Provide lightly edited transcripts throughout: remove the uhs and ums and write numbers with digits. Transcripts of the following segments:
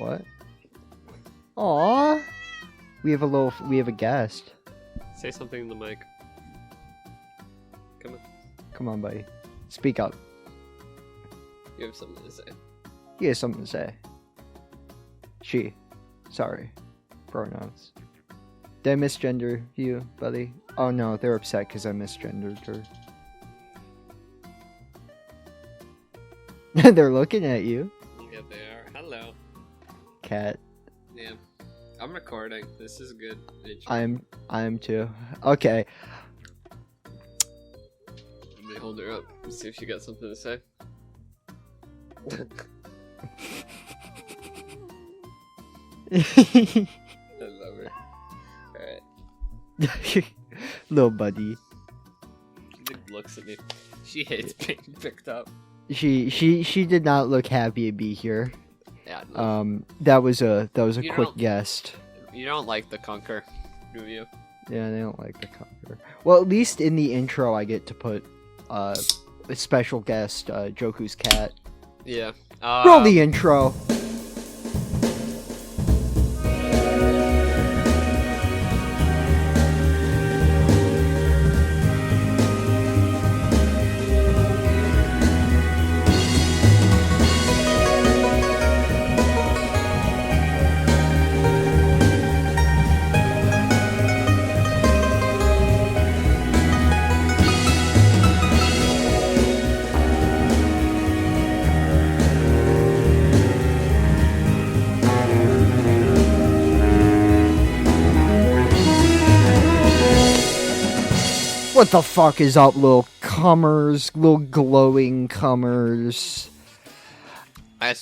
What? Aww. We have a guest. Say something in the mic. Come on. Come on, buddy. Speak up. You have something to say. He has something to say. She. Sorry. Pronouns. Did I misgender you, buddy? Oh no, they're upset because I misgendered her. They're looking at you. Yeah, they are. Hello. Cat. Yeah. I'm recording. This is good. I'm too. Okay. Let me hold her up and see if she got something to say. I love her. Alright. Little buddy. She looks at me. She hates being picked up. She did not look happy to be here. Yeah. No. That was a You quick don't- guest. You don't like the conker, do you? Yeah, they don't like the cover. Well, at least in the intro, I get to put a special guest, Joku's cat. Yeah. Roll the intro. What the fuck is up, little cummers? Little glowing cummers.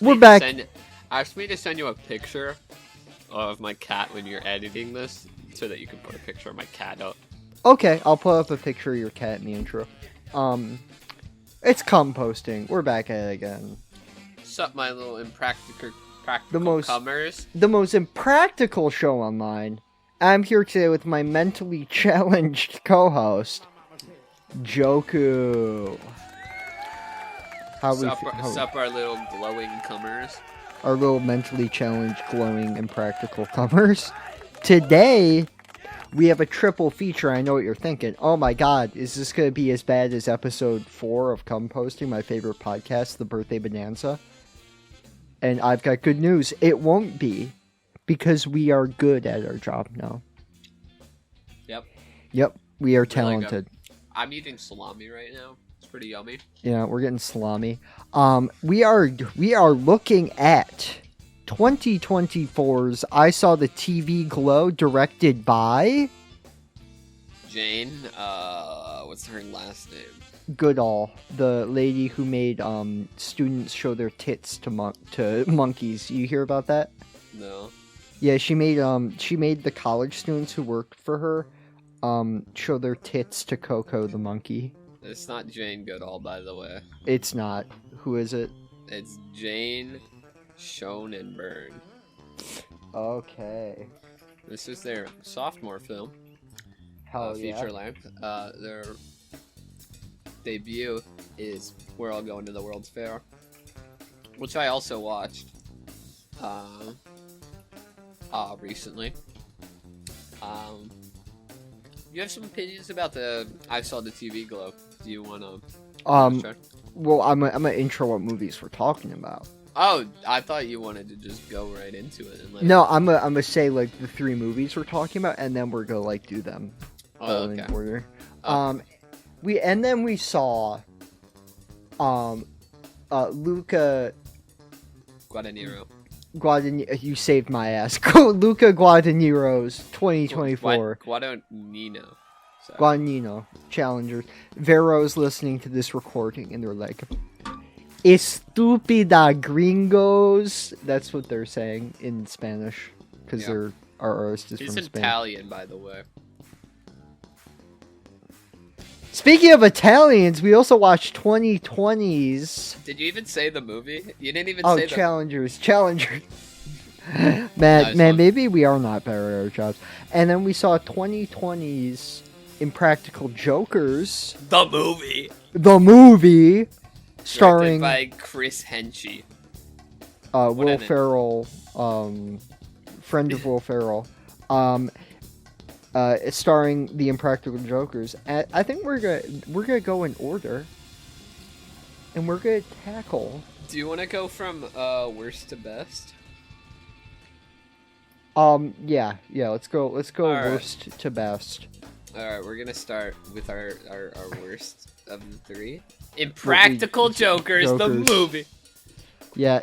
We're back. Ask me to send you a picture of my cat when you're editing this, so that you can put a picture of my cat up. Okay, I'll put up a picture of your cat in the intro. It's composting. We're back at it again. Sup, my little practical comers. The most impractical show online. I'm here today with my mentally challenged co-host, Joku. Sup, our little glowing comers. Our little mentally challenged, glowing, impractical comers. Today, we have a triple feature. I know what you're thinking. Oh my god, is this going to be as bad as episode 4 of Composting, my favorite podcast, The Birthday Bonanza? And I've got good news. It won't be. Because we are good at our job now. Yep, we are talented. I'm eating salami right now. It's pretty yummy. Yeah, we're getting salami. We are looking at 2024's I Saw the TV Glow, directed by Jane. What's her last name? Goodall, the lady who made students show their tits to monkeys. You hear about that? No. Yeah, she made the college students who worked for her show their tits to Coco the monkey. It's not Jane Goodall, by the way. It's not. Who is it? It's Jane Schonenberg. Okay. This is their sophomore film. Hell yeah. Feature length. Their debut is We're All Going to the World's Fair, which I also watched. Recently. You have some opinions about I Saw the TV Glow. Do you want to? Well, I'm gonna intro what movies we're talking about. Oh, I thought you wanted to just go right into it. And no, I'm gonna say like the 3 movies we're talking about, and then we're gonna like do them in order. We saw Luca Guadagnino. You saved my ass. Luca Guadagnino's 2024. Guadagnino. Guadagnino. Challengers. Vero's listening to this recording and they're like, Estúpida gringos. That's what they're saying in Spanish. Because our artist is He's from Spain. Italian, by the way. Speaking of Italians, we also watched 2020's. Did you even say the movie? You didn't even say Challengers. man, maybe we are not better at our jobs. And then we saw 2020's Impractical Jokers. The movie. The movie. Starring by Chris Henchy. Will in it? Ferrell, friend of Will Ferrell, it's starring the Impractical Jokers. And I think we're gonna go in order, and we're gonna tackle. Do you want to go from worst to best? Yeah. Let's go All right. worst to best. All right, we're gonna start with our worst of the three. Impractical Jokers, the Jokers. movie. Yeah.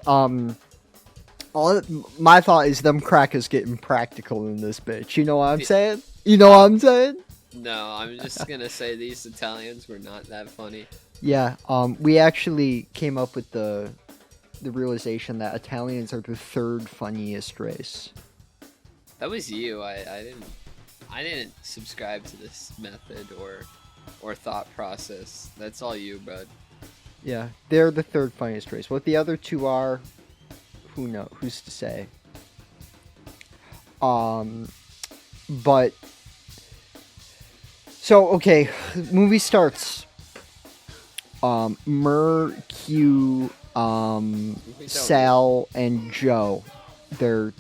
My thought is them crackers getting practical in this bitch. You know what I'm saying? You know what I'm saying? No, I'm just gonna say these Italians were not that funny. Yeah. We actually came up with the realization that Italians are the third funniest race. That was you. I didn't subscribe to this method or thought process. That's all you, bud. Yeah, they're the third funniest race. What the other two are, who knows? Who's to say? But so okay, movie starts. Q, Sal, and Joe. They're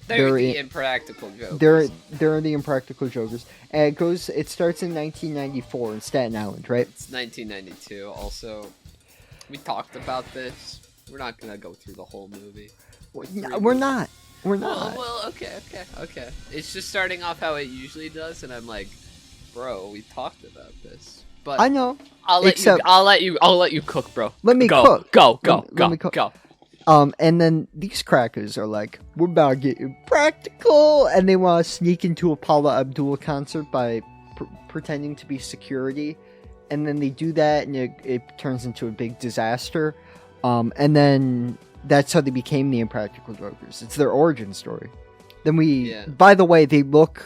the Impractical Jokers. They're the Impractical Jokers, and it starts in 1994 in Staten Island, right? It's 1992. Also, we talked about this. We're not gonna go through the whole movie. We're not. Well, okay. It's just starting off how it usually does, and I'm like, bro, we talked about this. But I know. I'll let you cook, bro. Let me cook. Go. Go. Me cook. And then these crackers are like, we're about to get practical, and they want to sneak into a Paula Abdul concert by pretending to be security, and then they do that, and it turns into a big disaster. And then that's how they became the Impractical Jokers. It's their origin story. Then by the way, they look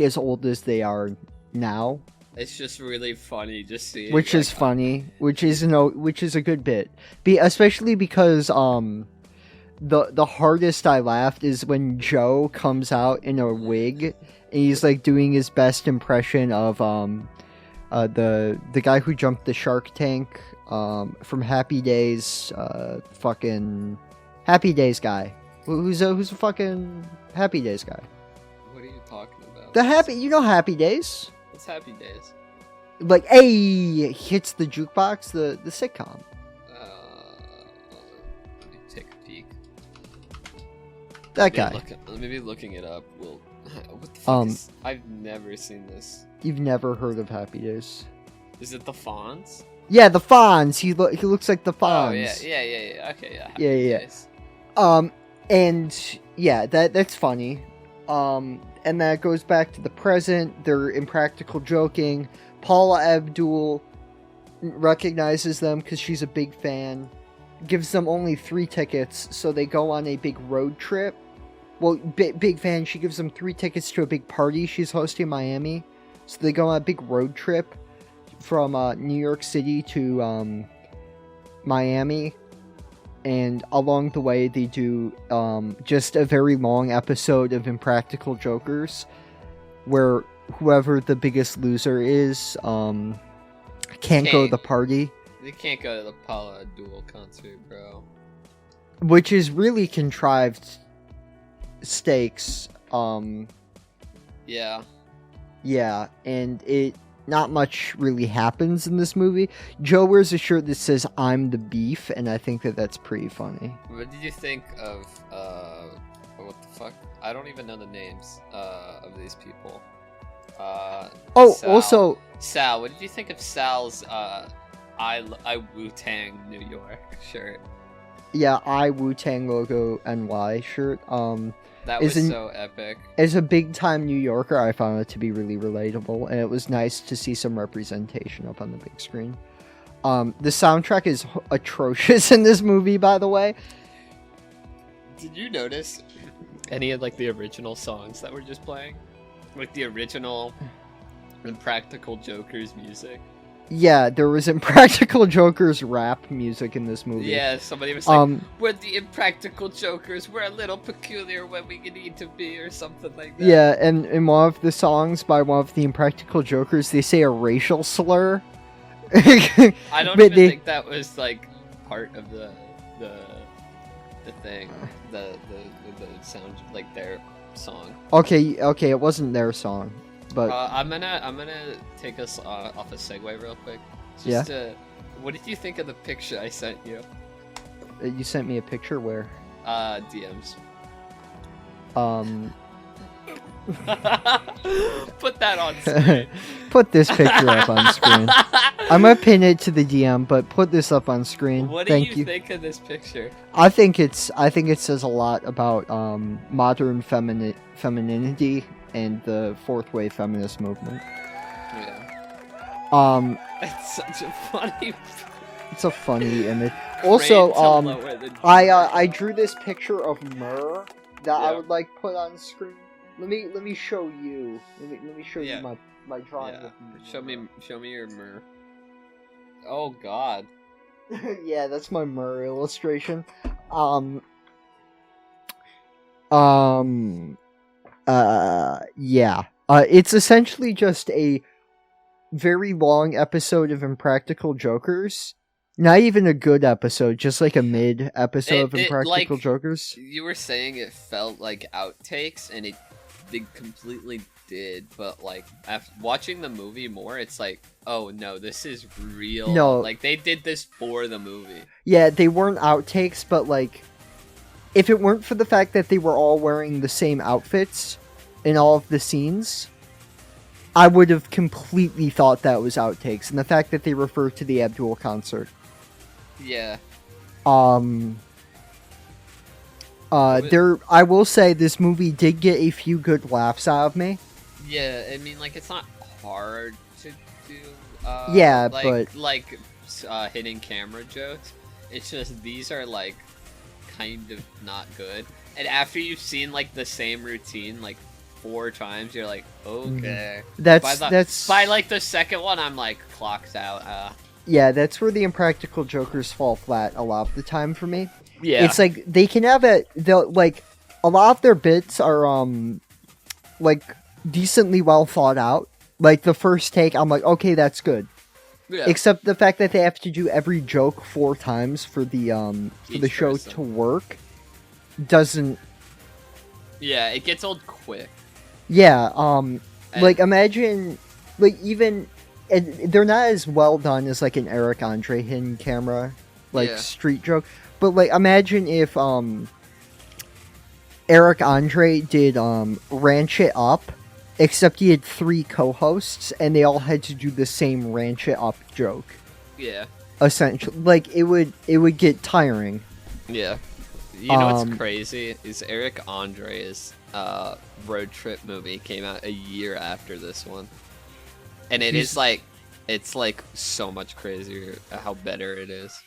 as old as they are now. It's just really funny just seeing. Which is funny, which is a good bit. Especially because the hardest I laughed is when Joe comes out in a wig and he's like doing his best impression of the guy who jumped the Shark Tank from Happy Days, fucking Happy Days guy. Who's a fucking Happy Days guy? What are you talking about? Happy Days? It's Happy Days. Like, hey, hits the jukebox, the sitcom. Let me take a peek. That guy. Maybe looking it up will. What the fuck I've never seen this. You've never heard of Happy Days? Is it the Fonz? Yeah, the Fonz. He looks like the Fonz. Oh yeah. Okay, yeah. Yeah. Days. And yeah, that's funny. And that goes back to the present. They're Impractical Joking. Paula Abdul recognizes them because she's a big fan. Gives them only 3 tickets, so they go on a big road trip. Well, big fan. She gives them 3 tickets to a big party she's hosting in Miami. So they go on a big road trip from New York City to Miami. And along the way, they do just a very long episode of Impractical Jokers, where whoever the biggest loser is can't go to the party. They can't go to the Paula Abdul concert, bro. Which is really contrived stakes. Yeah. Yeah, and not much really happens in this movie. Joe wears a shirt that says, "I'm the beef," and I think that's pretty funny. What did you think of, what the fuck? I don't even know the names, of these people. Sal. Also... Sal, what did you think of Sal's, I Wu-Tang New York shirt? Yeah, I Wu-Tang Logo NY shirt. That was so epic. As a big-time New Yorker, I found it to be really relatable, and it was nice to see some representation up on the big screen. The soundtrack is atrocious in this movie, by the way. Did you notice any of, like, the original songs that were just playing? Like, the original Impractical Jokers music? Yeah, there was Impractical Jokers rap music in this movie. Yeah, somebody was like, we're the Impractical Jokers, we're a little peculiar when we need to be, or something like that. Yeah, and in one of the songs by one of the Impractical Jokers, they say a racial slur. I don't even think that was, like, part of the the thing, the sound, like their song. Okay, it wasn't their song, but I'm gonna take us off a segue real quick. Yeah. What did you think of the picture I sent you? You sent me a picture where, DMs. Put that on screen. Put this picture up on screen. I'm gonna pin it to the DM, but put this up on screen. What do Thank you think of this picture? I think it says a lot about modern femininity and the fourth wave feminist movement. Yeah. It's such a funny. It's a funny image. Also, I drew this picture of Myrrh that I would like put on screen. Let me show you. Let me show you my drawing. Yeah. Show me your Myrrh. Oh God. Yeah, that's my Myrrh illustration. Yeah. It's essentially just a very long episode of Impractical Jokers. Not even a good episode, just like a mid episode of Impractical Jokers. You were saying it felt like outtakes, and it completely did, but like after watching the movie more, it's like, oh no, this is real. No, like they did this for the movie. Yeah, they weren't outtakes, but like, if it weren't for the fact that they were all wearing the same outfits in all of the scenes, I would have completely thought that was outtakes. And the fact that they refer to the Abdul concert. Yeah. I will say this movie did get a few good laughs out of me. Yeah, I mean, like, it's not hard to do. Yeah, like hidden camera jokes. It's just these are like kind of not good. And after you've seen like the same routine like 4 times, you're like, okay. That's by like the second one, I'm like clocked out. Yeah, that's where the Impractical Jokers fall flat a lot of the time for me. Yeah, it's like they can have like a lot of their bits are like decently well thought out. Like the first take, I'm like, okay, that's good. Yeah. Except the fact that they have to do every joke 4 times for the show to work doesn't. Yeah, it gets old quick. Yeah, like imagine, like even they're not as well done as like an Eric Andre hidden camera, like street joke. But like imagine if Eric Andre did Ranch It Up, except he had 3 co-hosts and they all had to do the same Ranch It Up joke. Yeah. Essentially, like it would get tiring. Yeah. You know what's crazy is Eric Andre's road trip movie came out a year after this one, and it's like so much crazier how better it is.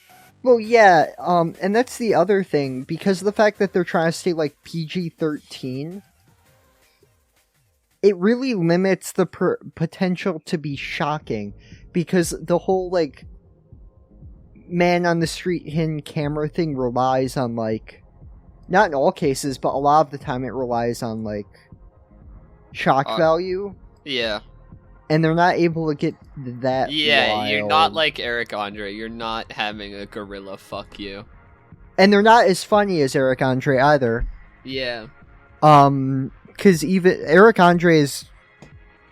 Well, yeah, and that's the other thing, because of the fact that they're trying to stay like PG-13, it really limits the potential to be shocking, because the whole like man on the street hidden camera thing relies on like, not in all cases, but a lot of the time it relies on like shock value. Yeah. And they're not able to get that wild. You're not like Eric Andre. You're not having a gorilla fuck you. And they're not as funny as Eric Andre either. Yeah. Because even Eric Andre's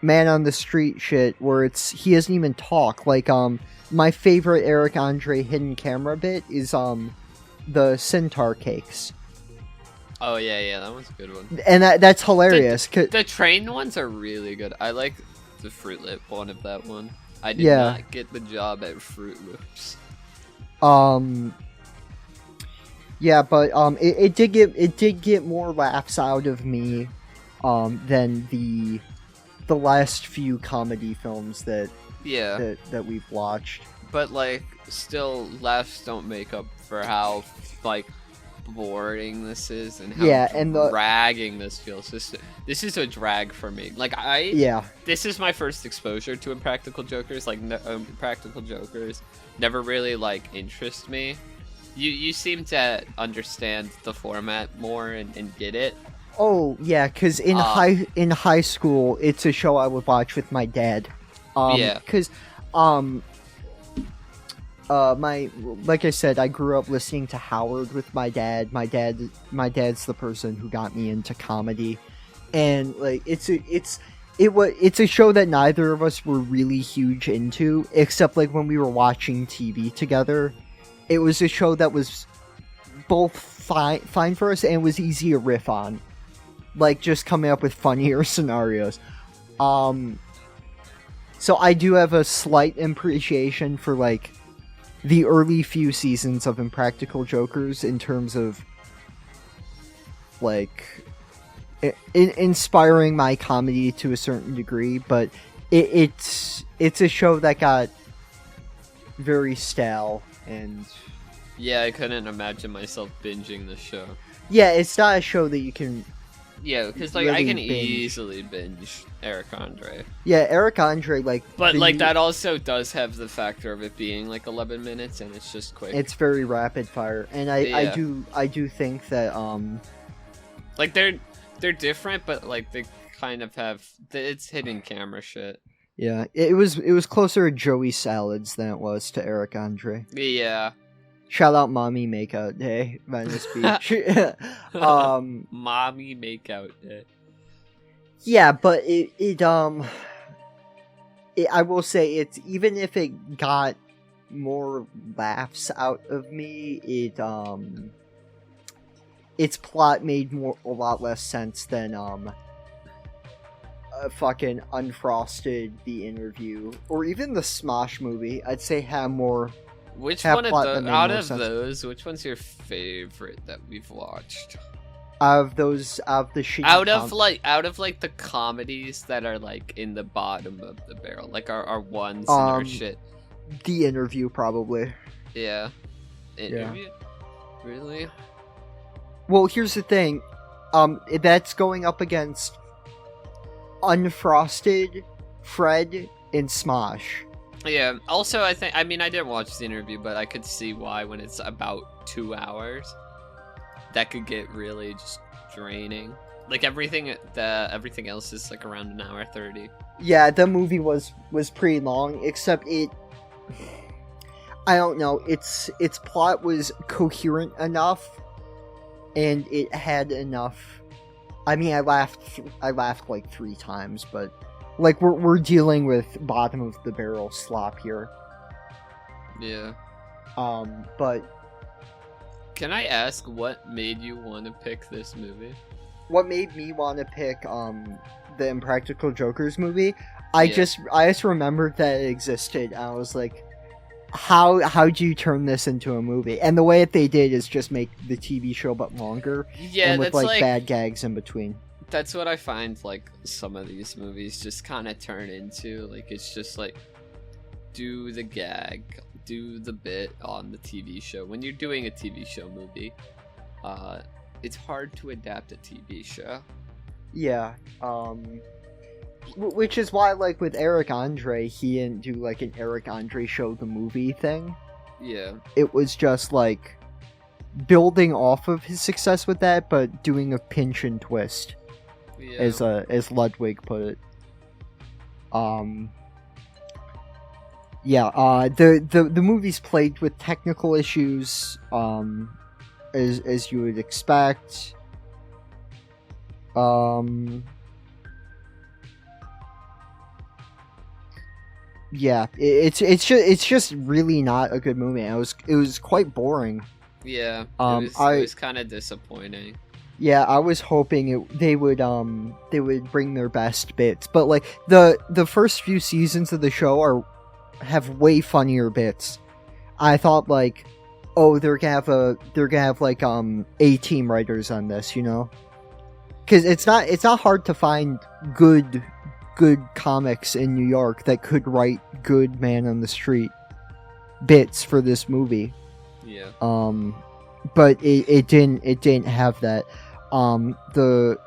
man on the street shit, where he doesn't even talk. Like, my favorite Eric Andre hidden camera bit is, the centaur cakes. Oh, yeah, that one's a good one. And that's hilarious. The train ones are really good. I like the Fruit Loop one of that one. I did not get the job at Fruit Loops. Yeah, but it did get more laughs out of me than the last few comedy films that we've watched. But like, still, laughs don't make up for how like boring this is and how dragging this feels. This is a drag for me. Like this is my first exposure to Impractical Jokers. Like Impractical Jokers never really like interest me. You seem to understand the format more and get it. Oh yeah, because in high school, it's a show I would watch with my dad. Because like I said, I grew up listening to Howard with my dad. My dad's the person who got me into comedy, and like it's a show that neither of us were really huge into, except like when we were watching TV together. It was a show that was both fine for us and was easy to riff on, like just coming up with funnier scenarios. So I do have a slight appreciation for like the early few seasons of Impractical Jokers in terms of like inspiring my comedy to a certain degree, but it's a show that got very stale. And yeah, I couldn't imagine myself binging the show. Yeah, it's not a show that you can. Yeah, because like really I can easily binge Eric Andre. Yeah, Eric Andre, like. But like that also does have the factor of it being like 11 minutes and it's just quick. It's very rapid fire, and I do think that like they're different, but like they kind of have it's hidden camera shit. Yeah, it was closer to Joey Salads than it was to Eric Andre. Yeah. Shout out Mommy Makeout Day, Venice Beach. Mommy Makeout Day. Yeah, but I will say it's, even if it got more laughs out of me, its plot made a lot less sense than fucking Unfrosted, The Interview, or even the Smosh movie. I'd say have more. Which one of the out of those? Which one's your favorite that we've watched? Out of the shitty out of the comedies that are like in the bottom of the barrel, like our ones and our shit. The Interview, probably. Yeah. Interview? Yeah. Really? Well, here's the thing. That's going up against Unfrosted, Fred, and Smosh. Yeah, also I didn't watch The Interview, but I could see why when it's about 2 hours, that could get really just draining. Like everything else is like around an hour 30. Yeah, the movie was pretty long, except I don't know, its plot was coherent enough, and it had enough. I mean, I laughed like 3 times, but like we're dealing with bottom of the barrel slop here. Yeah. But can I ask what made you want to pick this movie? What made me want to pick the Impractical Jokers movie? I just remembered that it existed. And I was like, how do you turn this into a movie? And the way that they did is just make the TV show but longer. Yeah, and with like bad gags in between. That's what I find like some of these movies just kind of turn into. Like it's just like do the gag, do the bit on the TV show. When you're doing a TV show movie, it's hard to adapt a TV show. Yeah. Which is why, like, with Eric Andre, he didn't do, like, an Eric Andre show the movie thing. Yeah. It was just, like, building off of his success with that, but doing a pinch and twist. Yeah. As Ludwig put it. Yeah, the movie's plagued with technical issues, as you would expect. Yeah, it's just really not a good movie. It was quite boring. Yeah, it was kind of disappointing. Yeah, I was hoping they would bring their best bits, but like the first few seasons of the show have way funnier bits. I thought like, oh, they're gonna have like A-team writers on this, you know, because it's not hard to find good comics in New York that could write good man on the street bits for this movie. Yeah. But it didn't have that. The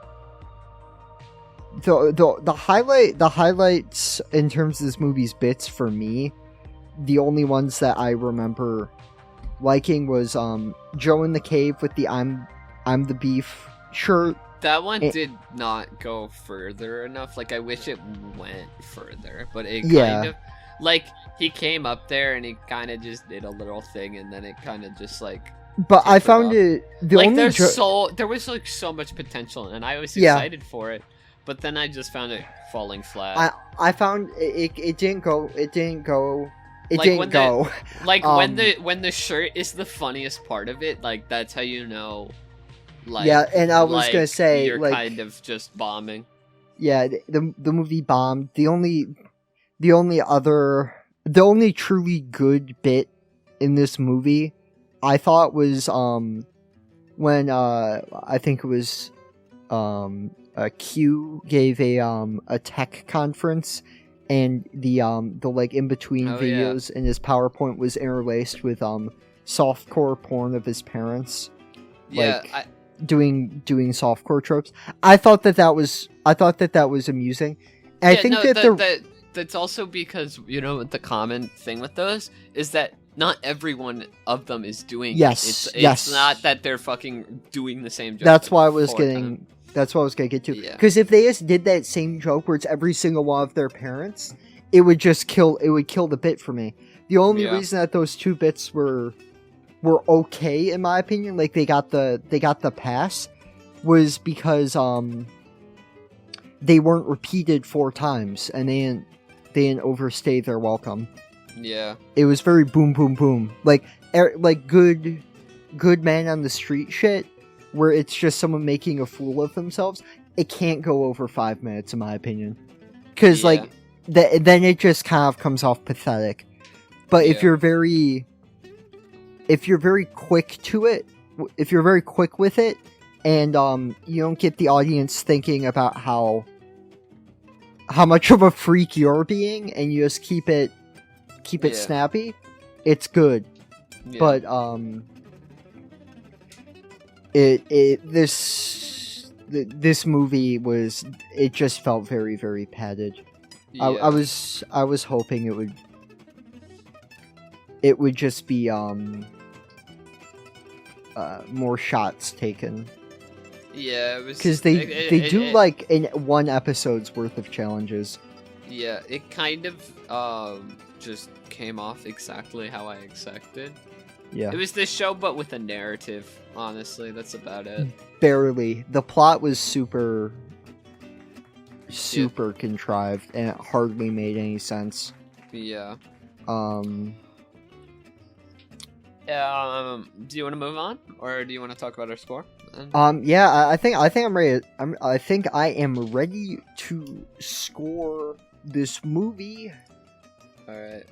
highlights in terms of this movie's bits for me, the only ones that I remember liking was Joe in the cave with the I'm the beef shirt. That one did not go further enough. Like I wish it went further, but it kind of like he came up there and he kind of just did a little thing, and then it kind of just like. But I found it the like only there was like so much potential, and I was excited for it, but then I just found it falling flat. I found it didn't go. It didn't go. It like didn't go. When the shirt is the funniest part of it, like that's how you know. Like, yeah, and I was gonna say you're like kind of just bombing. Yeah, the movie bombed. The only truly good bit in this movie, I thought, was when I think it was Q gave a tech conference, and the like in between videos in his PowerPoint was interlaced with softcore porn of his parents. Yeah, doing softcore tropes. I thought that was amusing. And I think that's also because, you know, the common thing with those is that not every one of them is doing it. It's not that they're fucking doing the same joke. That's why I was gonna get to. Because if they just did that same joke where it's every single one of their parents, it would kill the bit for me. The only reason that those two bits were okay, in my opinion, like they got the pass, was because they weren't repeated 4 times, and they didn't overstay their welcome. Yeah, it was very boom boom boom, like good man on the street shit, where it's just someone making a fool of themselves. It can't go over 5 minutes, in my opinion, because then it just kind of comes off pathetic. But if you're very quick to it, if you're very quick with it, and you don't get the audience thinking about how much of a freak you're being, and you just keep it snappy, it's good. Yeah. But this movie just felt very, very padded. Yeah. I was hoping it would just be more shots taken. Yeah, because they do like in one episode's worth of challenges. Yeah, it kind of just came off exactly how I expected. Yeah, it was this show, but with a narrative. Honestly, that's about it. Barely. The plot was super contrived, and it hardly made any sense. Yeah. Do you want to move on, or do you want to talk about our score? Yeah, I think I'm ready. I think I am ready to score this movie. All right.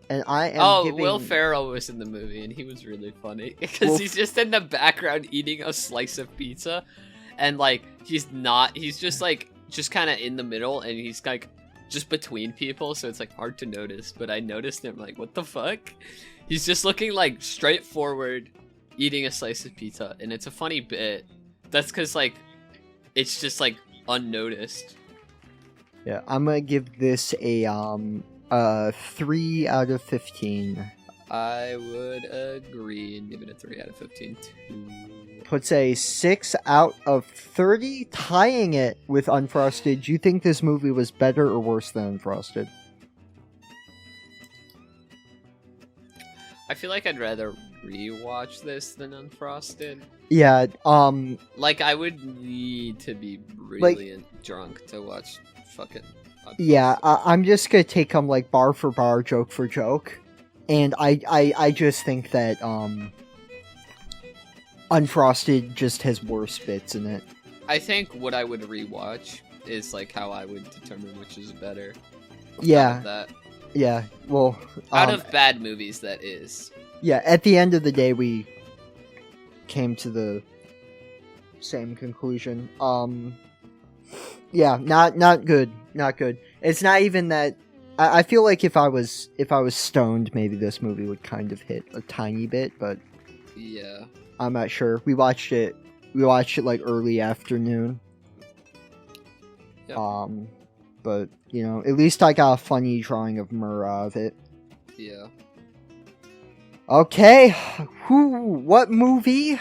And I am. Will Ferrell was in the movie, and he was really funny because he's just in the background eating a slice of pizza, and like he's just kind of in the middle, and he's like just between people, so it's like hard to notice. But I noticed him, like, what the fuck? He's just looking like straightforward, eating a slice of pizza, and it's a funny bit. That's because like it's just like unnoticed. Yeah, I'm gonna give this a 3 out of 15. I would agree and give it a 3 out of 15 too. Puts a 6 out of 30, tying it with Unfrosted. Do you think this movie was better or worse than Unfrosted? I feel like I'd rather rewatch this than Unfrosted. Yeah, like I would need to be brilliant drunk to watch fucking Unfrosted. Yeah, I'm just gonna take them like bar for bar, joke for joke. And I just think that Unfrosted just has worse bits in it. I think what I would rewatch is like how I would determine which is better. Yeah. Yeah, well... out of bad movies, that is. Yeah, at the end of the day, we came to the same conclusion. Yeah, not good. Not good. It's not even that... I feel like if I was stoned, maybe this movie would kind of hit a tiny bit, but... Yeah. I'm not sure. We watched it like early afternoon. Yep. But, you know, at least I got a funny drawing of Murr out of it. Yeah. Okay. What movie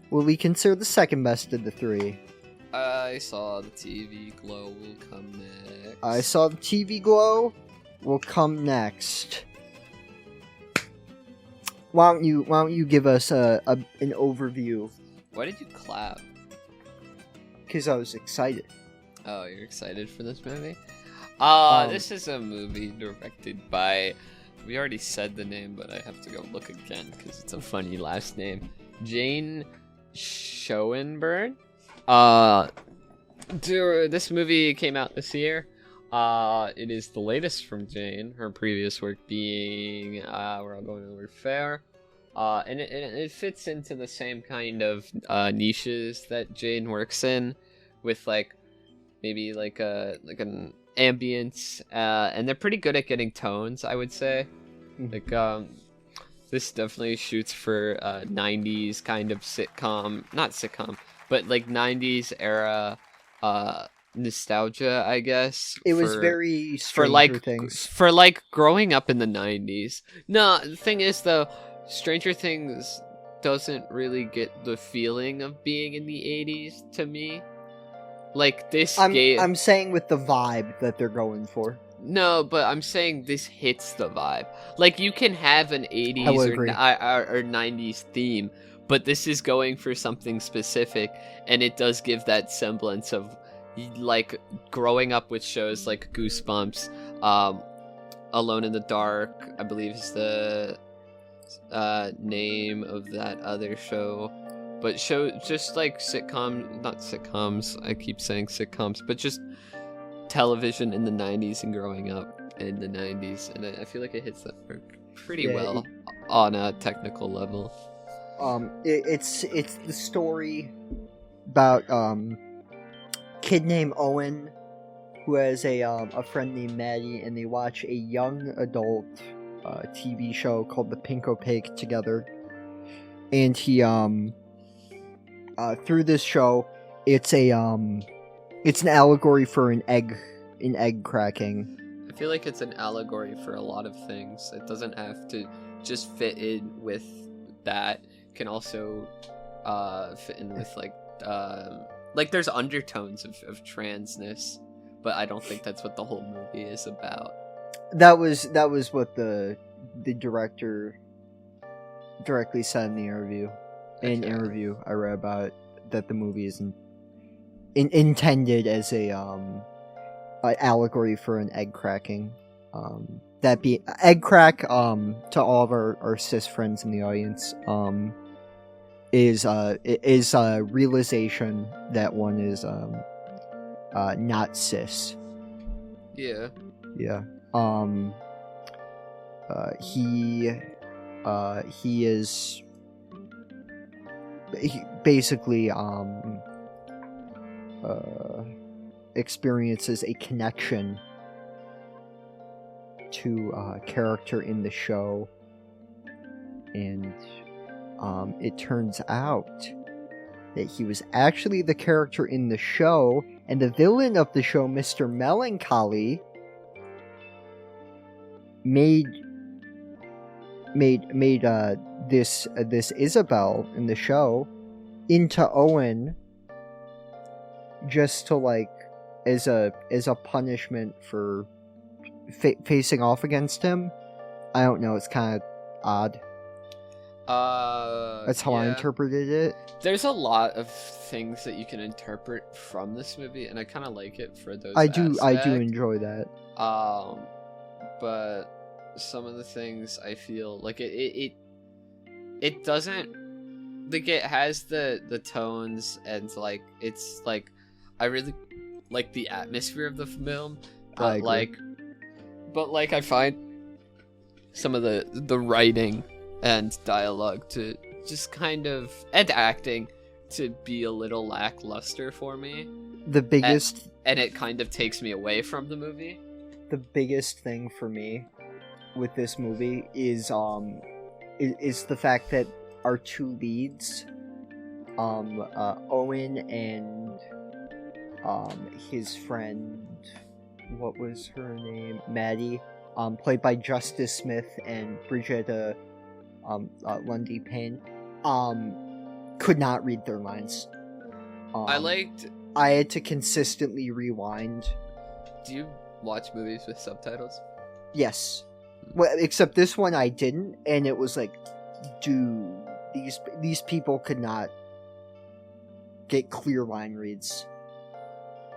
will we consider the second best of the 3? I Saw the TV Glow will come next. I Saw the TV Glow will come next. Why don't you give us an overview? Why did you clap? Because I was excited. Oh, you're excited for this movie? This is a movie directed by... We already said the name, but I have to go look again because it's a funny last name. Jane Schoenberg. This movie came out this year. It is the latest from Jane. Her previous work being We're All Going Over Fair. And it fits into the same kind of niches that Jane works in, with like maybe like an ambience, and they're pretty good at getting tones, I would say. Like this definitely shoots for 90s kind of sitcom, not sitcom, but like 90s era nostalgia, I guess. It was very Stranger Things. For like growing up in the 90s. No, the thing is though, Stranger Things doesn't really get the feeling of being in the 80s to me. Like this I'm saying with the vibe that they're going for. No, but I'm saying this hits the vibe. Like, you can have an 80s or 90s theme, but this is going for something specific, and it does give that semblance of, like, growing up with shows like Goosebumps, Alone in the Dark, I believe is the name of that other show. But just like not sitcoms, I keep saying sitcoms, but just television in the 90s and growing up in the 90s, and I feel like it hits that pretty well on a technical level. It's the story about kid named Owen who has a friend named Maddie, and they watch a young adult TV show called The Pinko Pig together, and he through this show, it's an allegory for an egg cracking. I feel like it's an allegory for a lot of things. It doesn't have to just fit in with that. It can also fit in with like there's undertones of transness, but I don't think that's what the whole movie is about. That was what the director directly said in the interview. In an interview I read about it, that the movie isn't intended as a allegory for an egg cracking. That be egg crack, to all of our cis friends in the audience, is a realization that one is not cis. Yeah. Yeah. He is basically experiences a connection to a character in the show, and it turns out that he was actually the character in the show, and the villain of the show, Mr. Melancholy, made this Isabel in the show into Owen, just to like as a punishment for facing off against him. I don't know, it's kind of odd. That's how I interpreted it. There's a lot of things that you can interpret from this movie, and I kind of like it for those. I do enjoy that. But some of the things I feel like it doesn't, like, it has the tones, and like it's like I really like the atmosphere of the film, but I find some of the writing and dialogue to just kind of, and acting, to be a little lackluster for me. The biggest and it kind of takes me away from the movie. The biggest thing for me with this movie is the fact that our two leads, Owen and his friend, what was her name, Maddie, played by Justice Smith and Bridgetta Lundy Payne, could not read their lines. I had to consistently rewind. Do you watch movies with subtitles? Yes. Well, except this one I didn't, and it was like, dude, these people could not get clear line reads.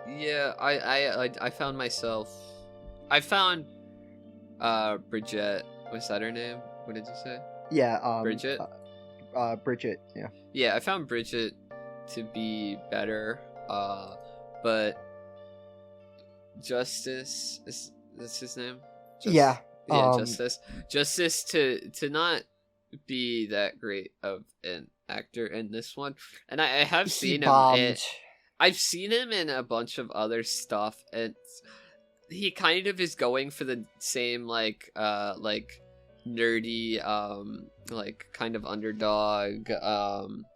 Yeah, I found myself. I found Bridget. Was that her name? What did you say? Yeah, Bridget. Bridget. Yeah. Yeah, I found Bridget to be better. But Justice is that's his name. Yeah. Yeah, Justice to not be that great of an actor in this one, and I have seen him. I've seen him in a bunch of other stuff, and he kind of is going for the same like nerdy like kind of underdog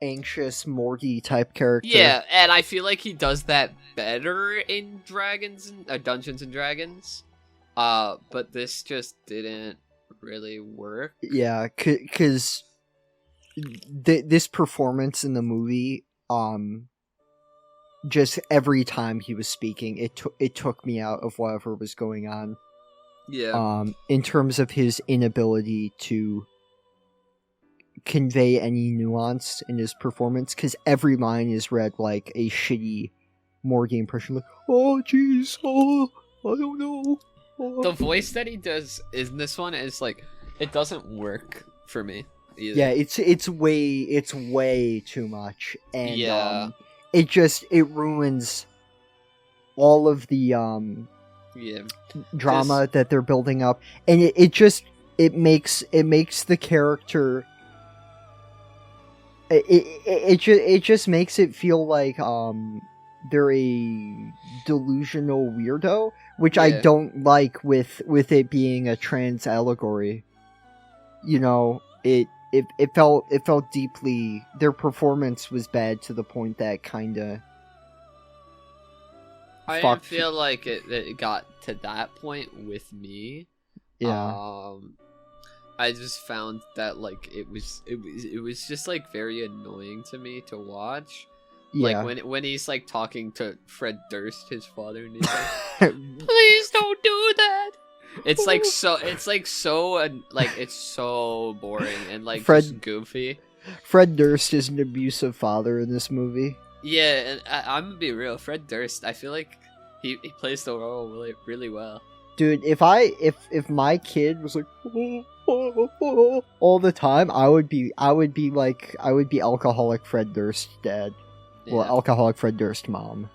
anxious Morty type character. Yeah, and I feel like he does that better in Dungeons and Dragons. But this just didn't really work. Yeah, because this performance in the movie, just every time he was speaking, it took me out of whatever was going on. Yeah. In terms of his inability to convey any nuance in his performance, because every line is read like a shitty Morty impression, like, oh jeez, oh, I don't know. Oh. The voice that he does in this one is like, it doesn't work for me either. Yeah, it's way too much, and yeah. It ruins all of the drama that they're building up, and it makes the character it just makes it feel like they're a delusional weirdo, which I don't like with it being a trans allegory. You know, it felt deeply, their performance was bad to the point that kinda I didn't feel like it got to that point with me. Yeah. I just found that like it was just like very annoying to me to watch. Yeah. Like when he's like talking to Fred Durst, his father, and he's like, "Please don't do that." It's like so boring and like just goofy. Fred Durst is an abusive father in this movie. Yeah, and I'm gonna be real. Fred Durst, I feel like he plays the role really, really well. Dude, if my kid was like all the time, I would be alcoholic Fred Durst dad. Yeah. Well, alcoholic Fred Durst mom.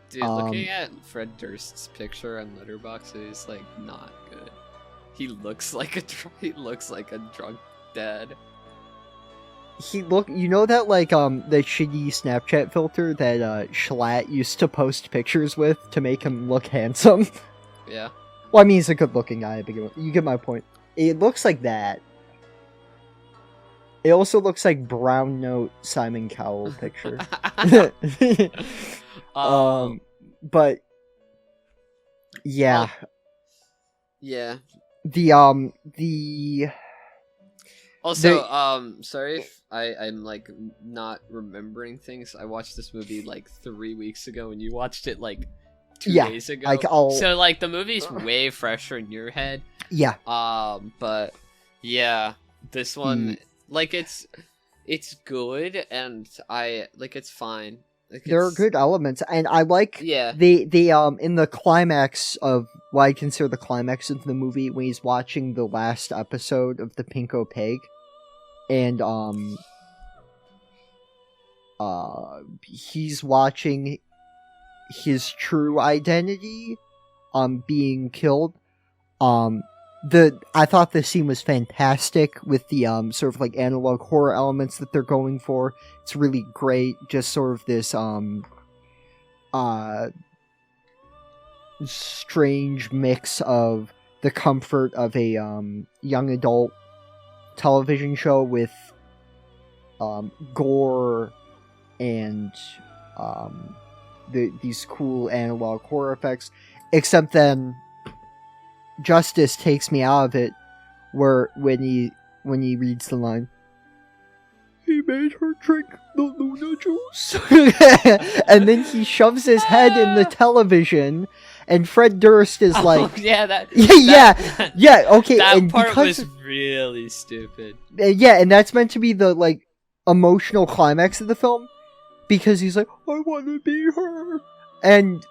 Dude, looking at Fred Durst's picture on Letterboxd is like not good. He looks like a drunk dad. You know that like the shitty Snapchat filter that Schlatt used to post pictures with to make him look handsome? Yeah. Well, I mean, he's a good-looking guy. But you get my point. It looks like that. It also looks like Brown Note Simon Cowell picture. But yeah. Yeah. The also, sorry if I'm like not remembering things. I watched this movie like 3 weeks ago, and you watched it like 2 days ago. So like the movie's way fresher in your head. Yeah. But yeah, this one like it's good, and I like it's fine. Like, there are good elements, and I like they in the climax of what I consider the climax of the movie, when he's watching the last episode of the Pinko Pig, and he's watching his true identity being killed. I thought the scene was fantastic with the sort of like analog horror elements that they're going for. It's really great, just sort of this strange mix of the comfort of a young adult television show with gore and these cool analog horror effects, except then Justice takes me out of it, when he reads the line, "He made her drink the Luna juice," and then he shoves his head in the television, And Fred Durst is like, yeah, okay, that and part was really stupid. Yeah, and that's meant to be the like emotional climax of the film, because he's like, I want to be her, and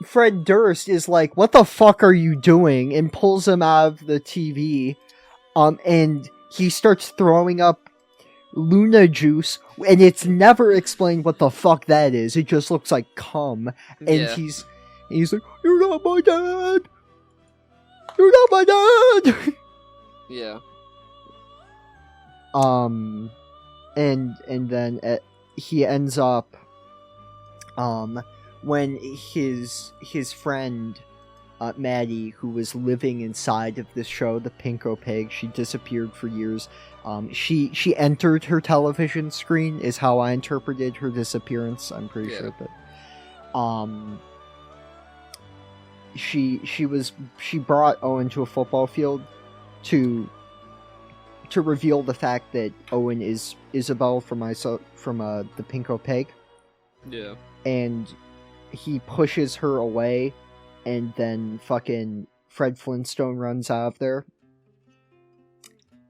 Fred Durst is like, what the fuck are you doing? And pulls him out of the TV, and he starts throwing up Luna juice, and it's never explained what the fuck that is. It just looks like cum, and he's like, "You're not my dad. You're not my dad." Yeah. And then he ends up, when his friend, Maddie, who was living inside of this show, the Pinko Pig, she disappeared for years. She entered her television screen is how I interpreted her disappearance. I'm pretty sure that she brought Owen to a football field to reveal the fact that Owen is Isabel from the Pinko Pig. Yeah. And he pushes her away, and then fucking Fred Flintstone runs out of there.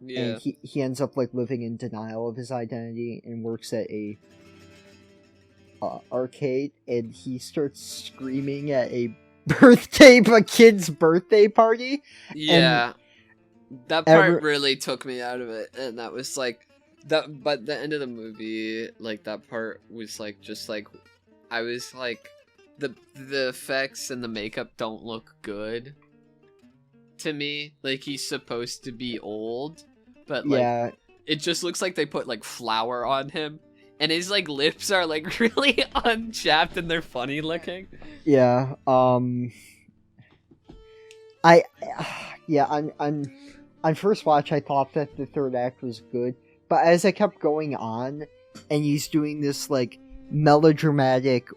Yeah. And he ends up like living in denial of his identity and works at a arcade, and he starts screaming at a kid's birthday party. Yeah. That part really took me out of it, and that was like that. But the end of the movie, like that part was like just like I was like the effects and the makeup don't look good to me. Like he's supposed to be old, but like it just looks like they put like flour on him, and his like lips are like really unchapped and they're funny looking. Yeah. On first watch, I thought that the third act was good, but as I kept going on, and he's doing this like melodramatic,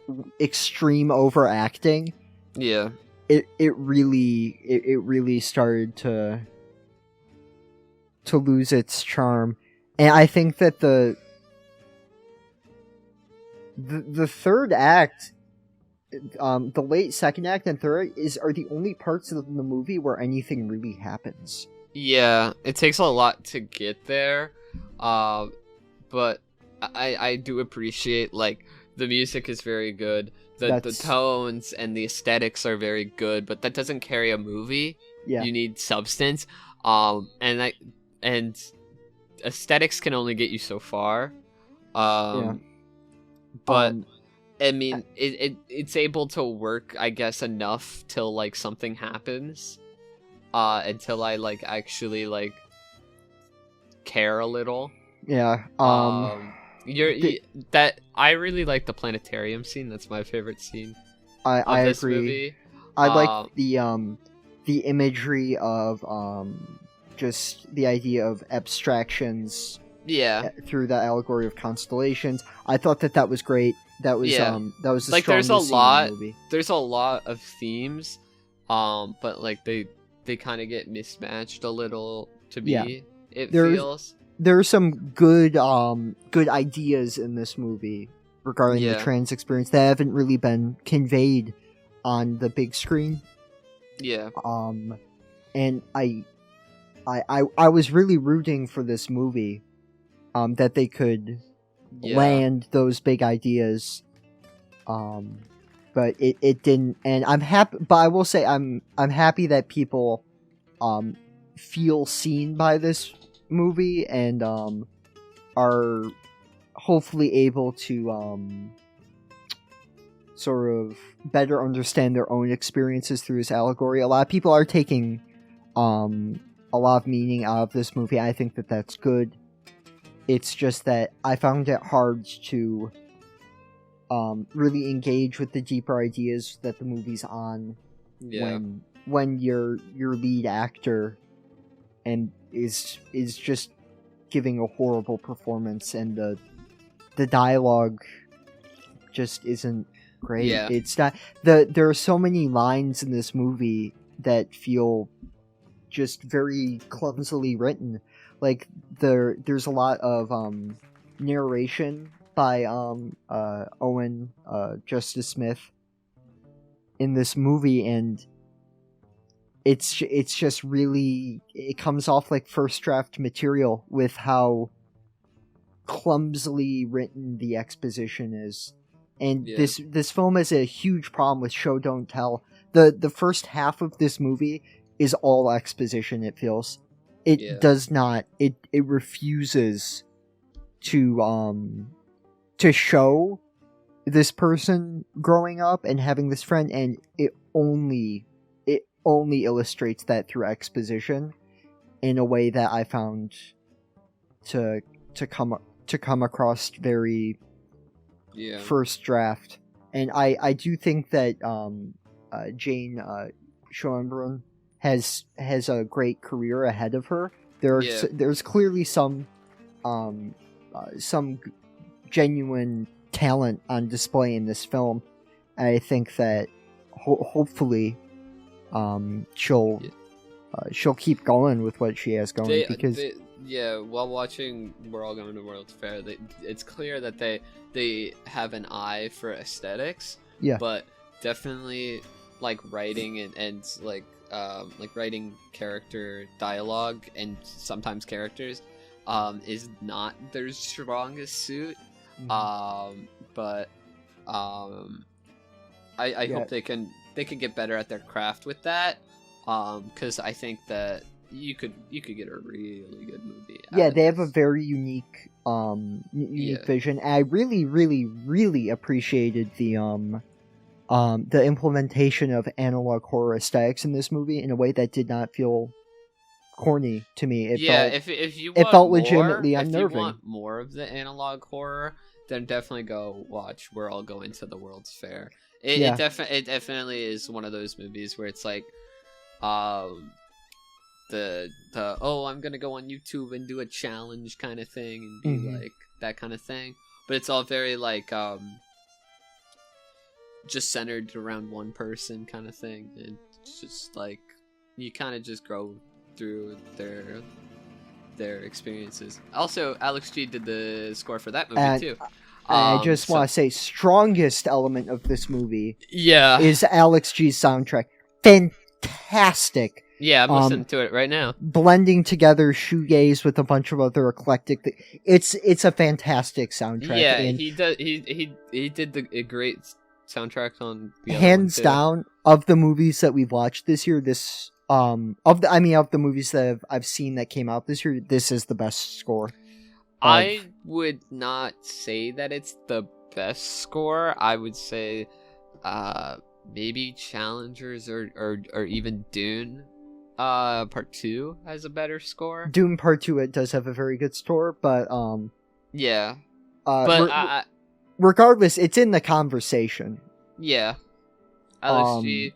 extreme overacting, it really started to lose its charm, and I think that the third act, the late second act and third are the only parts of the movie where anything really happens. Yeah, it takes a lot to get there, but I do appreciate, like, the music is very good, the tones and the aesthetics are very good, but that doesn't carry a movie. Yeah. You need substance, and aesthetics can only get you so far, but I mean, it's able to work, I guess, enough till, like, something happens. Until I like actually like care a little. Yeah. That I really like the planetarium scene. That's my favorite scene. I agree. Movie. I like the imagery of just the idea of abstractions. Yeah. Through the allegory of constellations. I thought that was great. That was the like strongest there's a lot. Scene in the movie. There's a lot of themes, but like they kind of get mismatched a little to me. Yeah. Feels there are some good ideas in this movie regarding the trans experience that haven't really been conveyed on the big screen. Yeah. And I was really rooting for this movie, that they could land those big ideas. But it didn't, and I'm happy. But I will say I'm happy that people feel seen by this movie and are hopefully able to sort of better understand their own experiences through this allegory. A lot of people are taking a lot of meaning out of this movie. I think that that's good. It's just that I found it hard to really engage with the deeper ideas that the movie's on when your lead actor and is just giving a horrible performance, and the dialogue just isn't great. Yeah. It's not there are so many lines in this movie that feel just very clumsily written. Like there's a lot of narration by Owen Justice Smith, in this movie, and it's just really, it comes off like first draft material with how clumsily written the exposition is. And this film has a huge problem with show don't tell. The first half of this movie is all exposition, it feels. It does not, it refuses to show this person growing up and having this friend, and it only illustrates that through exposition in a way that I found to come across very first draft. And I do think that Jane Schoenbrunn has a great career ahead of her. There's clearly some genuine talent on display in this film. And I think that hopefully she'll keep going with what she has going, because while watching We're All Going to World's Fair, it's clear that they have an eye for aesthetics, but definitely like writing and like writing character dialogue and sometimes characters is not their strongest suit. But I hope they can get better at their craft with that, because I think that you could get a really good movie. They have a very unique vision. And I really, really, really appreciated the implementation of analog horror aesthetics in this movie in a way that did not feel corny to me. It felt legitimately unnerving. If you want more of the analog horror, then definitely go watch We're All Going to the World's Fair. It definitely is one of those movies where it's like, I'm gonna go on YouTube and do a challenge kind of thing and be like that kind of thing, but it's all very like just centered around one person kind of thing, and it's just like you kind of just grow through their experiences. Also, Alex G did the score for that movie too. I just want to say, strongest element of this movie is Alex G's soundtrack. Fantastic. Yeah, I'm listening to it right now. Blending together shoegaze with a bunch of other eclectic it's a fantastic soundtrack. Yeah, and he did a great soundtrack on the hands down of the movies that we've watched this year. Of the movies that I've seen that came out this year, this is the best score. I would not say that it's the best score. I would say maybe Challengers or even Dune Part 2 has a better score. Dune Part 2, it does have a very good score, but regardless, it's in the conversation. Yeah. LSG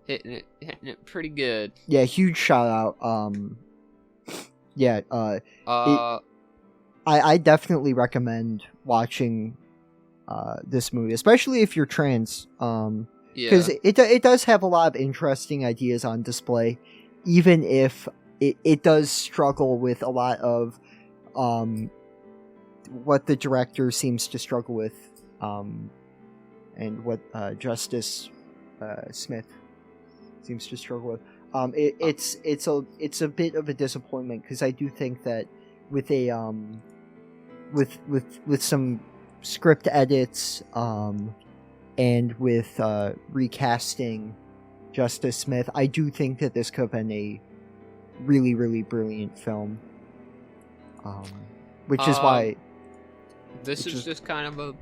hitting it pretty good. Yeah, huge shout out. I definitely recommend watching this movie, especially if you're trans, because it does have a lot of interesting ideas on display, even if it does struggle with a lot of what the director seems to struggle with, and what Justice Smith seems to struggle with. It's a bit of a disappointment, because I do think that with a with some script edits and with recasting Justice Smith, I do think that this could have been a really, really brilliant film, which is why this is just kind of a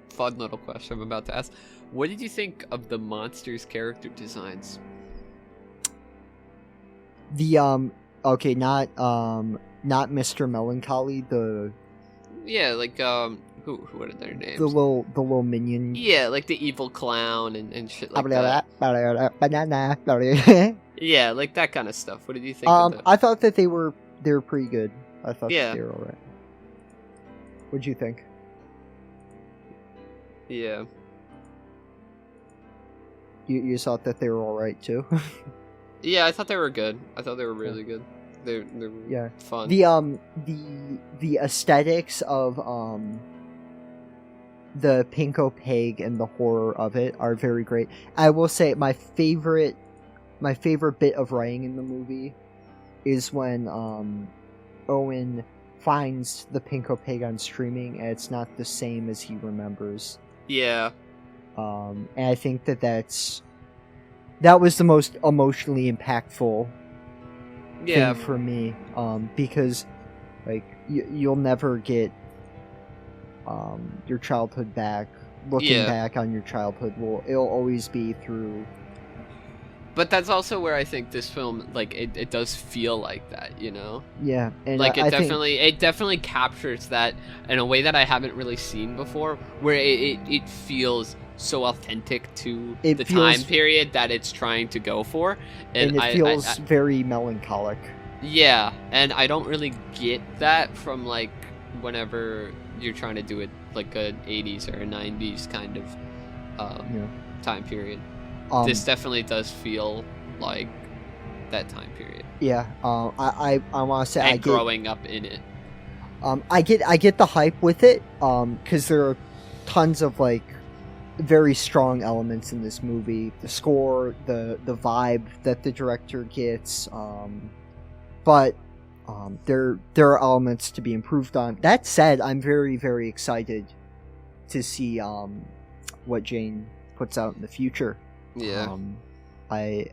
fun little question I'm about to ask. What did you think of the monsters' character designs? The okay, not Mr. Melancholy, what are their names? The little minion. Yeah, like the evil clown and shit like that. Yeah, like that kind of stuff. What did you think of that? I thought that they were pretty good. I thought that they were alright. What'd you think? Yeah. You thought that they were alright too? Yeah, I thought they were good. I thought they were really good. They're fun. The aesthetics of the Pinko Pig and the horror of it are very great. I will say my favorite bit of writing in the movie is when Owen finds the Pinko Pig on streaming and it's not the same as he remembers. Yeah. And I think that was the most emotionally impactful thing for me. Because like you'll never get your childhood back. Looking back on your childhood, it'll always be through. But that's also where I think this film, like, it does feel like that, you know? Yeah, and like it definitely captures that in a way that I haven't really seen before, where it feels so authentic to the time period that it's trying to go for, and it feels very melancholic. Yeah, and I don't really get that from like whenever you're trying to do it like a 80s or a 90s kind of time period. This definitely does feel like that time period. Yeah, I want to say growing up in it. I get the hype with it, because there are tons of like very strong elements in this movie. The score, the vibe that the director gets, but there are elements to be improved on. That said, I'm very, very excited to see what Jane puts out in the future. Yeah. I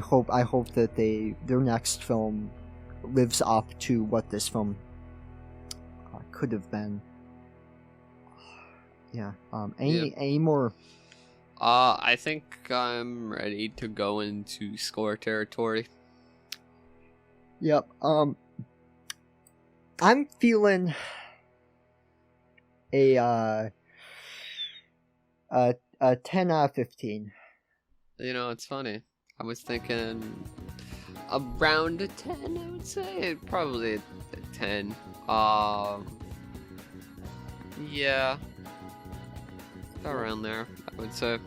hope that their next film lives up to what this film could have been. Yeah. Any more? I think I'm ready to go into score territory. Yep. I'm feeling a 10 out of 15. You know, it's funny. I was thinking around a 10, I would say. Probably a 10. Yeah. Around there, I would say.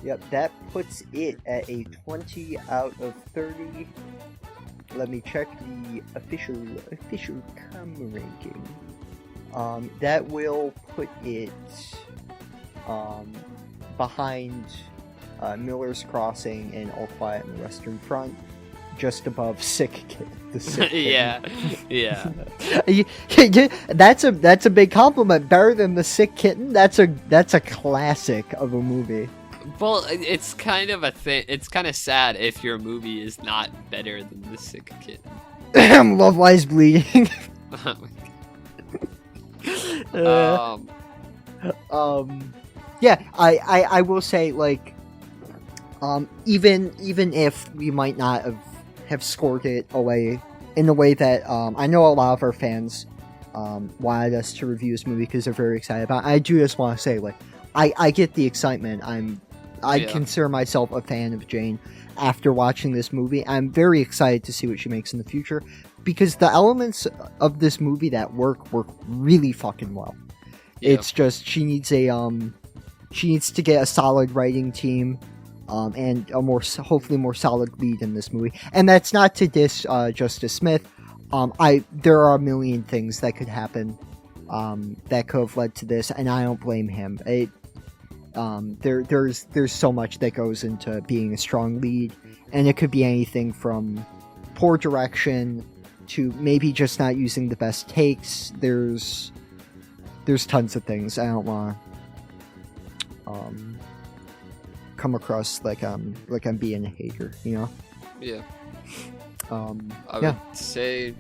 Yep, that puts it at a 20 out of 30. Let me check the official com ranking. That will put it behind Miller's Crossing and All Quiet on the Western Front, just above Sick Kid. The Sick Kid. Yeah. That's a big compliment. Better than The Sick Kitten. That's a classic of a movie. Well, it's kind of a thing. It's kind of sad if your movie is not better than The Sick Kitten. Love Lies Bleeding. Yeah, I will say, like, even if we might not have scored it away in the way that I know a lot of our fans wanted us to review this movie because they're very excited about it. I do just want to say, like, I get the excitement. I consider myself a fan of Jane after watching this movie. I'm very excited to see what she makes in the future because the elements of this movie that work really fucking well. Yeah. It's just she needs to get a solid writing team, and hopefully more solid lead in this movie. And that's not to diss Justice Smith. There are a million things that could happen that could have led to this, and I don't blame him. There's so much that goes into being a strong lead, and it could be anything from poor direction to maybe just not using the best takes. There's tons of things. I don't want to come across like I'm being a hater, you know? Yeah. I would say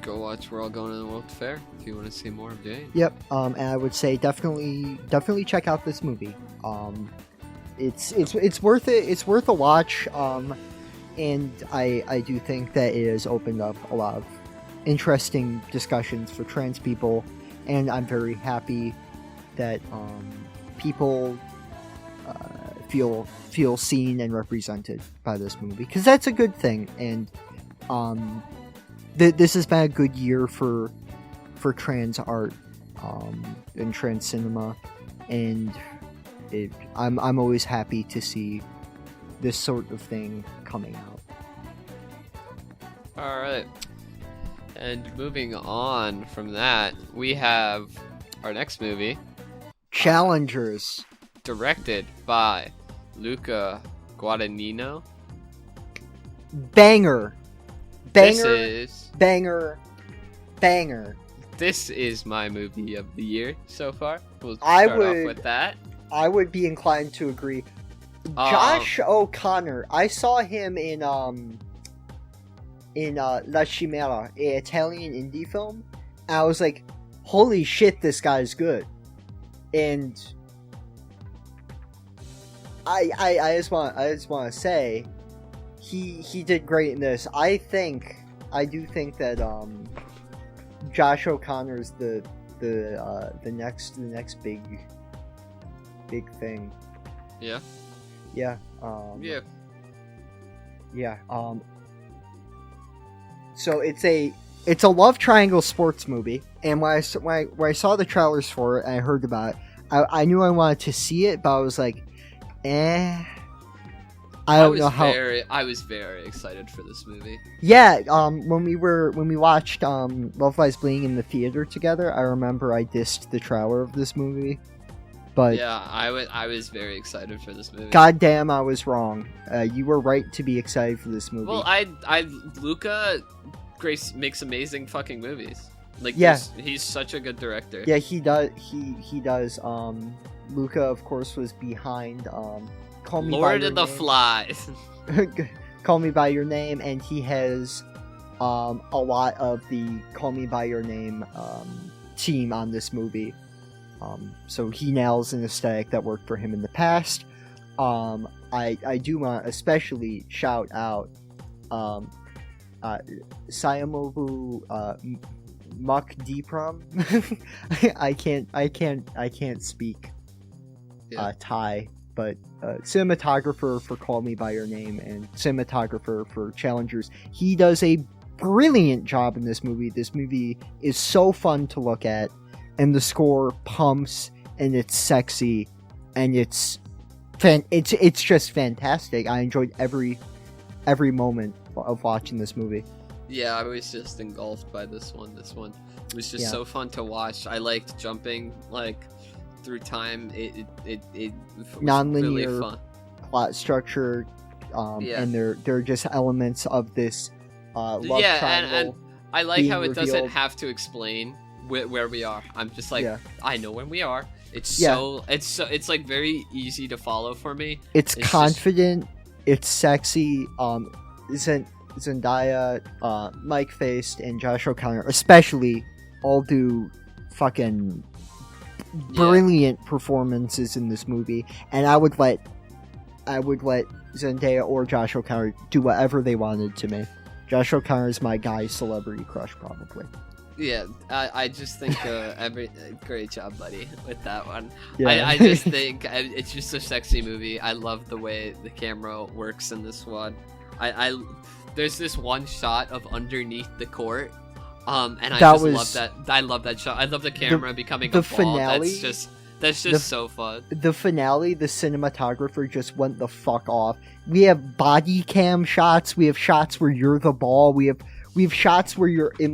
go watch We're All Going to the World Fair if you want to see more of Jane. Yep. And I would say definitely check out this movie. It's worth it. It's worth a watch. And I do think that it has opened up a lot of interesting discussions for trans people, and I'm very happy that people feel seen and represented by this movie, because that's a good thing. And this has been a good year for trans art and trans cinema, and I'm always happy to see this sort of thing coming out. All right. And moving on from that, we have our next movie, Challengers, directed by Luca Guadagnino. Banger. Banger. This is my movie of the year so far. We'll start off with that. I would be inclined to agree. Josh O'Connor. I saw him in La Chimera, an Italian indie film. And I was like, holy shit, this guy's good. And I just want to say he did great in this. I do think that Josh O'Connor's the next big thing. Yeah. Yeah. So it's a love triangle sports movie, and when I saw the trailers for it and I heard about it, I knew I wanted to see it, but I was like, I was very excited for this movie. Yeah, when we watched Love Lies Bleeding in the theater together, I remember I dissed the trailer of this movie. But yeah, I was very excited for this movie. Goddamn, I was wrong. You were right to be excited for this movie. Well, Luca Grace makes amazing fucking movies. Like, yeah, he's such a good director. Yeah, he does. He does. Luca, of course, was behind Call Me Lord by of the Name. Flies. Call Me by Your Name, and he has a lot of the Call Me by Your Name team on this movie. So he nails an aesthetic that worked for him in the past. I do want to especially shout out Sayamovu Mukdipram. I can't speak Thai, but cinematographer for Call Me by Your Name and cinematographer for Challengers. He does a brilliant job in this movie. This movie is so fun to look at, and the score pumps, and it's sexy, and it's just fantastic. I enjoyed every moment of watching this movie. Yeah, I was just engulfed by this one. This one was just so fun to watch. I liked jumping through time. It was non-linear really fun. Plot structure, and there are just elements of this love triangle. And I like how it revealed. doesn't have to explain where we are. I'm just like, I know when we are. It's like very easy to follow for me. It's confident. It's sexy. Zendaya, Mike Faced, and Josh O'Connor, especially, all do fucking brilliant performances in this movie. And I would let Zendaya or Josh O'Connor do whatever they wanted to me. Josh O'Connor is my guy celebrity crush, probably. Yeah, I just think great job, buddy, with that one. Yeah. I just think it's just a sexy movie. I love the way the camera works in this one. There's this one shot of underneath the court, and I love that. I love that shot. I love the camera becoming a ball. Finale, that's just so fun. The finale, the cinematographer just went the fuck off. We have body cam shots. We have shots where you're the ball. We have shots where you're in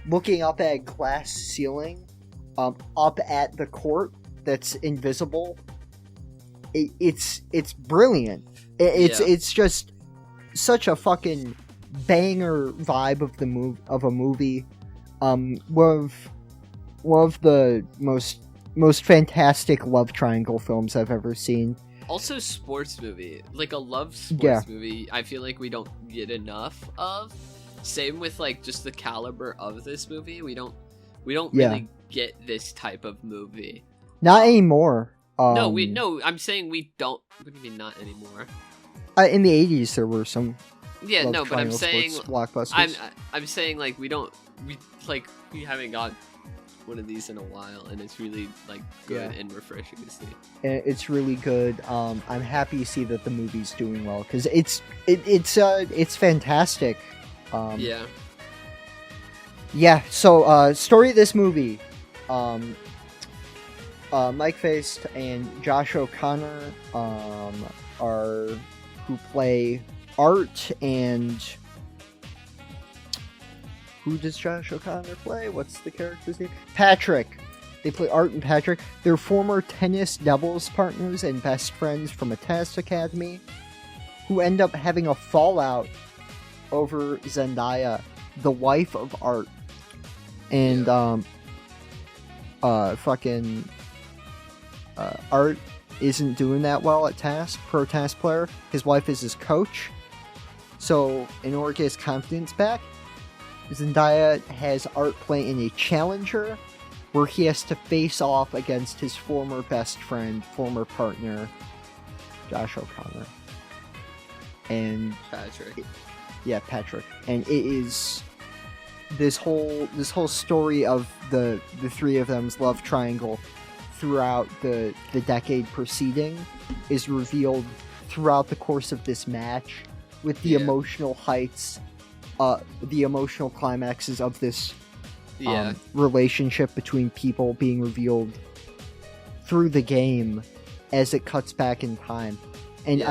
looking up at a glass ceiling, up at the court that's invisible. It's brilliant. It's just such a fucking banger vibe of a movie. One of the most fantastic love triangle films I've ever seen. Also, sports movie, like a love sports movie. I feel like we don't get enough of. Same with just the caliber of this movie. We don't really get this type of movie. Not anymore. No. I'm saying we don't. What do you mean not anymore? In the 80s, there were some. Yeah, no, but I'm saying blockbusters. I'm saying we haven't got one of these in a while, and it's really good and refreshing to see. And it's really good. I'm happy to see that the movie's doing well because it's fantastic. So story of this movie, Mike Faced and Josh O'Connor are who play Art and Who does Josh O'Connor play? What's the character's name? Patrick. They play Art and Patrick. They're former tennis doubles partners and best friends from a tennis academy who end up having a fallout over Zendaya, the wife of Art. And, Art isn't doing that well at tennis, pro tennis player. His wife is his coach. So, in order to get his confidence back, Zendaya has Art play in a challenger where he has to face off against his former best friend, former partner, Josh O'Connor. And Patrick. Patrick. And it is this whole story of the three of them's love triangle throughout the decade preceding is revealed throughout the course of this match, with the emotional heights, the emotional climaxes of this relationship between people being revealed through the game as it cuts back in time. And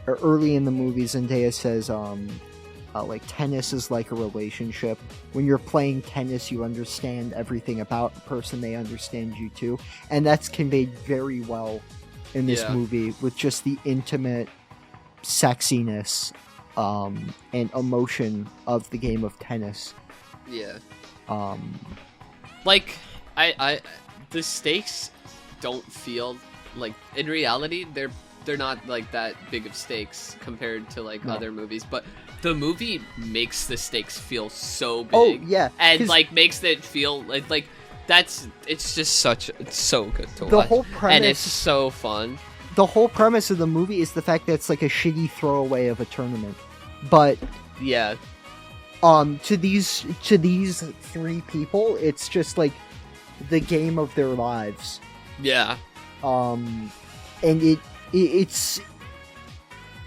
early in the movie, Zendaya says, like, tennis is like a relationship. When you're playing tennis, you understand everything about the person, they understand you too. And that's conveyed very well in this movie, with just the intimate sexiness and emotion of the game of tennis. Yeah. Like, the stakes don't feel like, in reality, they're not like that big of stakes compared to like other movies, but the movie makes the stakes feel so big. Oh yeah, and like makes it feel like it's just so good to watch. The whole premise, and it's so fun. The whole premise of the movie is the fact that it's like a shitty throwaway of a tournament, but to these three people, it's just like the game of their lives. Yeah. And it's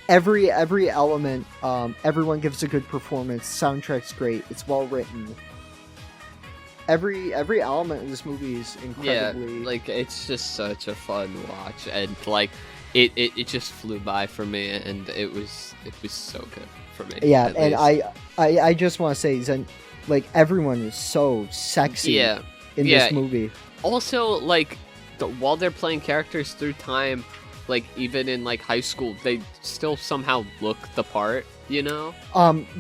every element. Everyone gives a good performance. Soundtrack's great. It's well written. Every element of this movie is incredibly... Yeah, like, it's just such a fun watch, and like it just flew by for me, and it was so good for me. Yeah, and I just want to say, like, everyone is so sexy in this movie. Also, like, while they're playing characters through time, like, even in like high school, they still somehow look the part, you know?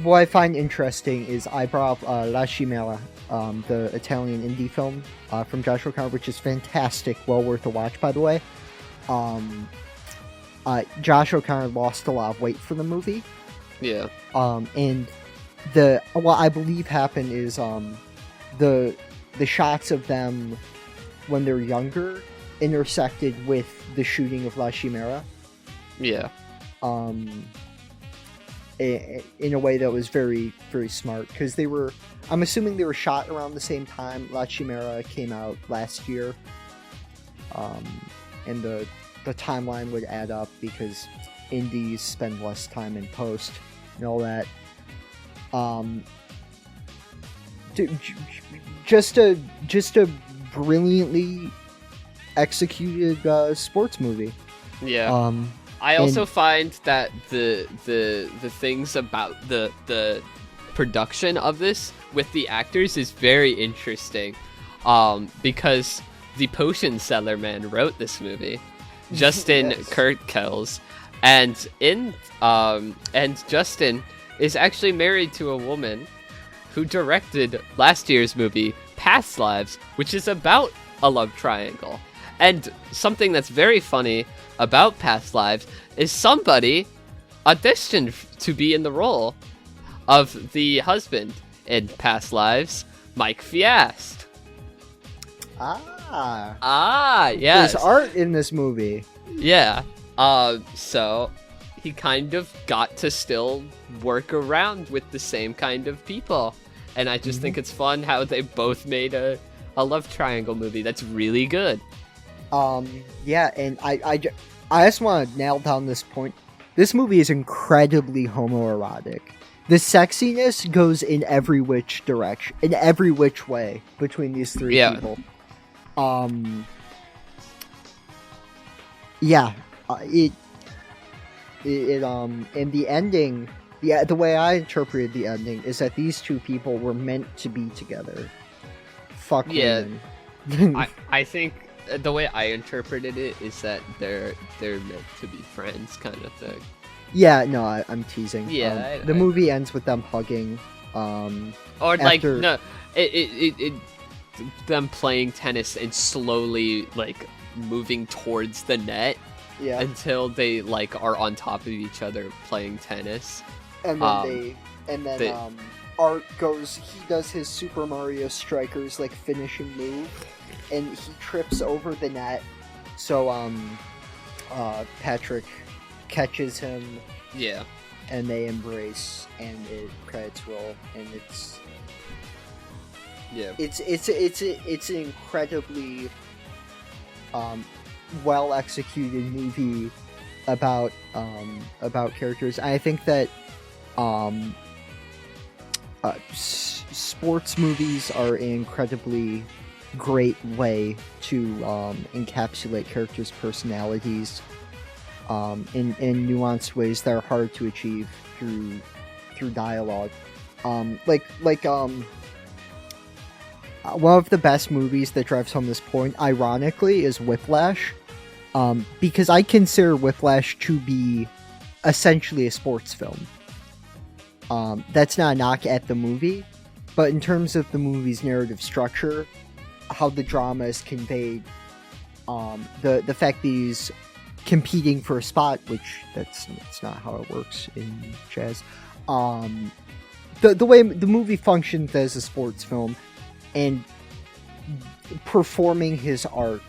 What I find interesting is I brought up La Chimera, the Italian indie film from Josh O'Connor, which is fantastic, well worth a watch, by the way. Josh O'Connor lost a lot of weight for the movie. Yeah. And what I believe happened is the shots of them when they're younger intersected with the shooting of La Chimera. Yeah. In a way that was very, very smart, because I'm assuming they were shot around the same time. La Chimera came out last year. And the timeline would add up because indies spend less time in post and all that. Just a brilliantly executed sports movie. Yeah. I also find that the things about the production of this with the actors is very interesting, because the potion seller man wrote this movie, Justin Kurtkells, and Justin is actually married to a woman who directed last year's movie Past Lives, which is about a love triangle. And something that's very funny about Past Lives is somebody auditioned to be in the role of the husband in Past Lives, Mike Fiast. Yes. There's art in this movie. Yeah. So he kind of got to still work around with the same kind of people. And I just think it's fun how they both made a love triangle movie that's really good. Yeah, and I just want to nail down this point. This movie is incredibly homoerotic. The sexiness goes in every which direction, in every which way between these three people. And the the way I interpreted the ending is that these two people were meant to be together. Fuck women. I think the way I interpreted it is that they're meant to be friends, kind of thing. Yeah, no, I'm teasing. Yeah, the movie ends with them hugging. Or like no, it them playing tennis and slowly like moving towards the net. Yeah. Until they like are on top of each other playing tennis. And then Art goes, he does his Super Mario Strikers like finishing move, and he trips over the net. So Patrick catches him. Yeah. And they embrace, and it credits roll, and it's it's an incredibly well executed movie about characters. I think that sports movies are an incredibly great way to encapsulate characters' personalities in nuanced ways that are hard to achieve through dialogue. One of the best movies that drives home this point, ironically, is Whiplash. Because I consider Whiplash to be essentially a sports film. That's not a knock at the movie, but in terms of the movie's narrative structure, how the drama is conveyed, the fact that he's competing for a spot, which that's not how it works in jazz. The way the movie functions as a sports film and performing his art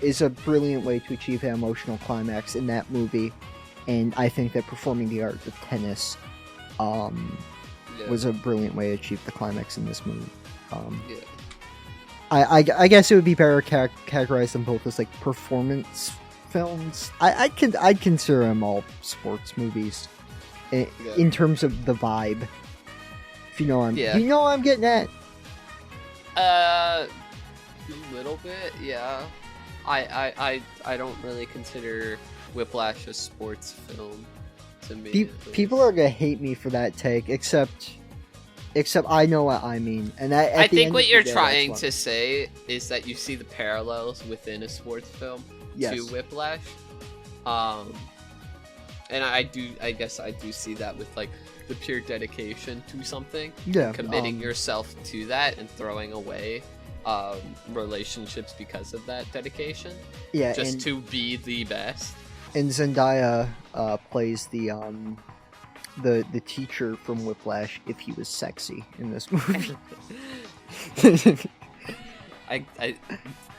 is a brilliant way to achieve an emotional climax in that movie, and I think that performing the art of tennis was a brilliant way to achieve the climax in this movie. I guess it would be better categorized them both as like performance films. I'd consider them all sports movies in terms of the vibe. If you know what I'm getting at. A little bit, yeah. I don't really consider Whiplash a sports film to me. People are gonna hate me for that take, except I know what I mean. And I think what you're trying to say is that you see the parallels within a sports film to Whiplash. And I guess I do see that with like the pure dedication to something, committing yourself to that and throwing away relationships because of that dedication, just to be the best. And Zendaya plays the teacher from Whiplash if he was sexy in this movie. I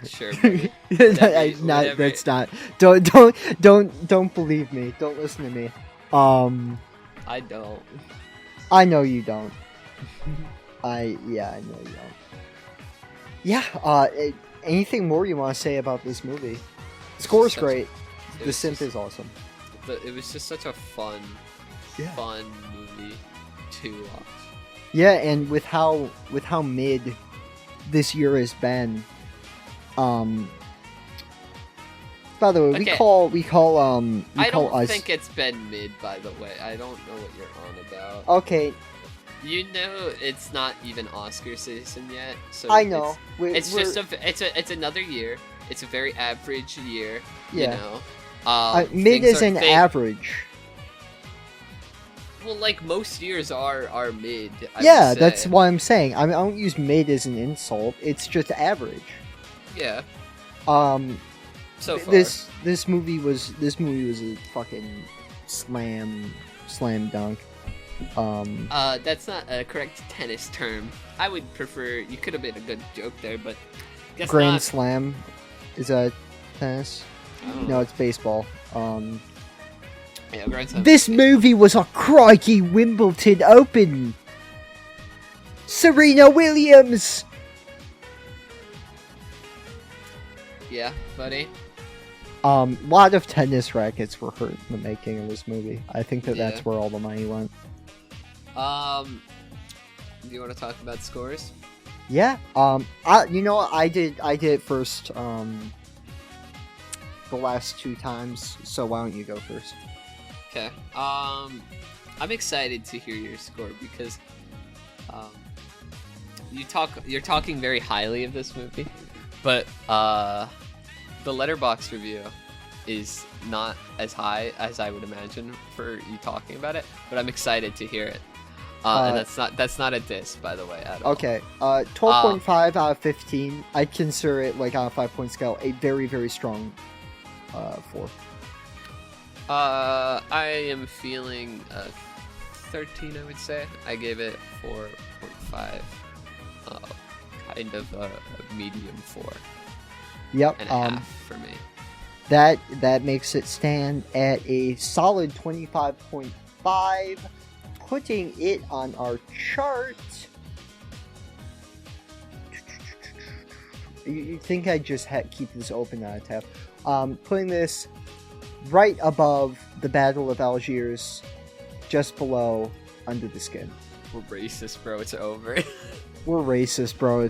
sure. That's not. Don't believe me. Don't listen to me. I don't. I know you don't. I know you don't. Yeah. Anything more you want to say about this movie? Score's great. The synth is awesome. It was just such a fun movie to watch. Yeah, and with how mid this year has been. By the way, we call I don't think it's been mid. By the way, I don't know what you're on about. Okay. You know, it's not even Oscar season yet. So I know. It's another year. It's a very average year. Yeah. You know. Mid is an average. Well, like most years are mid. Yeah, that's what I'm saying. I don't use mid as an insult. It's just average. Yeah. So far. This movie was a fucking slam dunk. That's not a correct tennis term. I would prefer. You could have made a good joke there, but guess Grand not. Slam is that tennis? No, it's baseball. Yeah, Grand Slam. This movie was a crikey Wimbledon Open. Serena Williams. Yeah, buddy. Lot of tennis rackets were hurt in the making of this movie. I think that's where all the money went. Do you want to talk about scores? Yeah. I did it first. The last two times. So why don't you go first? Okay. I'm excited to hear your score because you're talking very highly of this movie, but the Letterboxd review is not as high as I would imagine for you talking about it, but I'm excited to hear it. And that's not a diss, by the way, at all. Okay, 12.5 out of 15. I'd consider it, like, on a 5-point scale, a very, very strong 4. I am feeling 13, I would say. I gave it 4.5. Kind of a medium 4. Yep. And a half for me. That makes it stand at a solid 25.5, putting it on our chart. You think I just keep this open on a tab? Putting this right above the Battle of Algiers, just below Under the Skin. We're racist, bro. It's over. We're racist, bro.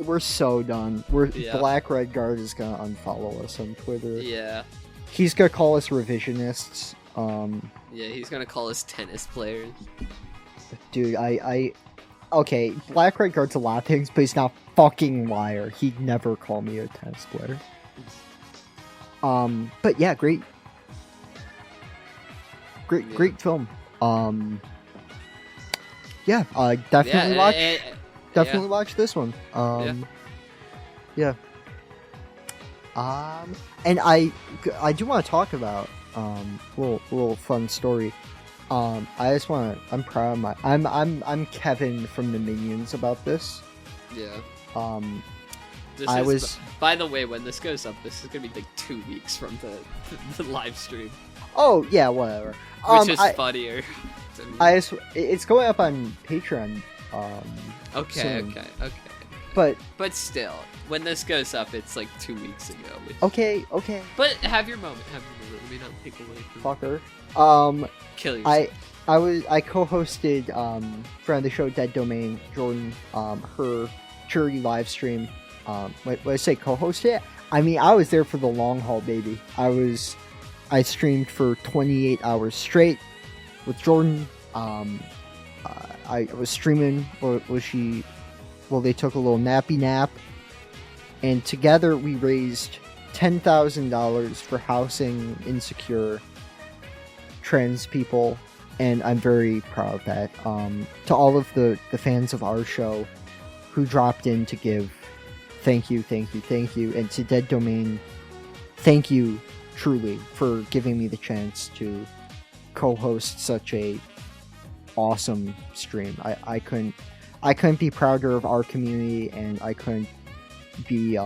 We're so done. Black Red Guard is gonna unfollow us on Twitter. Yeah. He's gonna call us revisionists. Yeah, he's gonna call us tennis players. Dude, okay, Black Red Guard's a lot of things, but he's not a fucking liar. He'd never call me a tennis player. But yeah, great film. Yeah, definitely watch this one. Yeah. And I do want to talk about little fun story. I'm proud of I'm Kevin from the Minions about this. Yeah. By the way, when this goes up, this is gonna be like 2 weeks from the live stream. Oh yeah, whatever. Which is funnier. It's going up on Patreon. Okay. But still, when this goes up, it's like 2 weeks ago. Okay. But have your moment. Let me not take away from fucker. Kill yourself. I co-hosted friend of the show Dead Domain Jordan her charity live stream. When I say co-hosted, I mean I was there for the long haul, baby. I streamed for 28 hours straight with Jordan. I was streaming while they took a little nappy nap, and together we raised $10,000 for housing insecure trans people, and I'm very proud of that. To all of the fans of our show who dropped in to give, thank you, and to Dead Domain, thank you truly for giving me the chance to co-host such a awesome stream. I couldn't be prouder of our community, and I couldn't be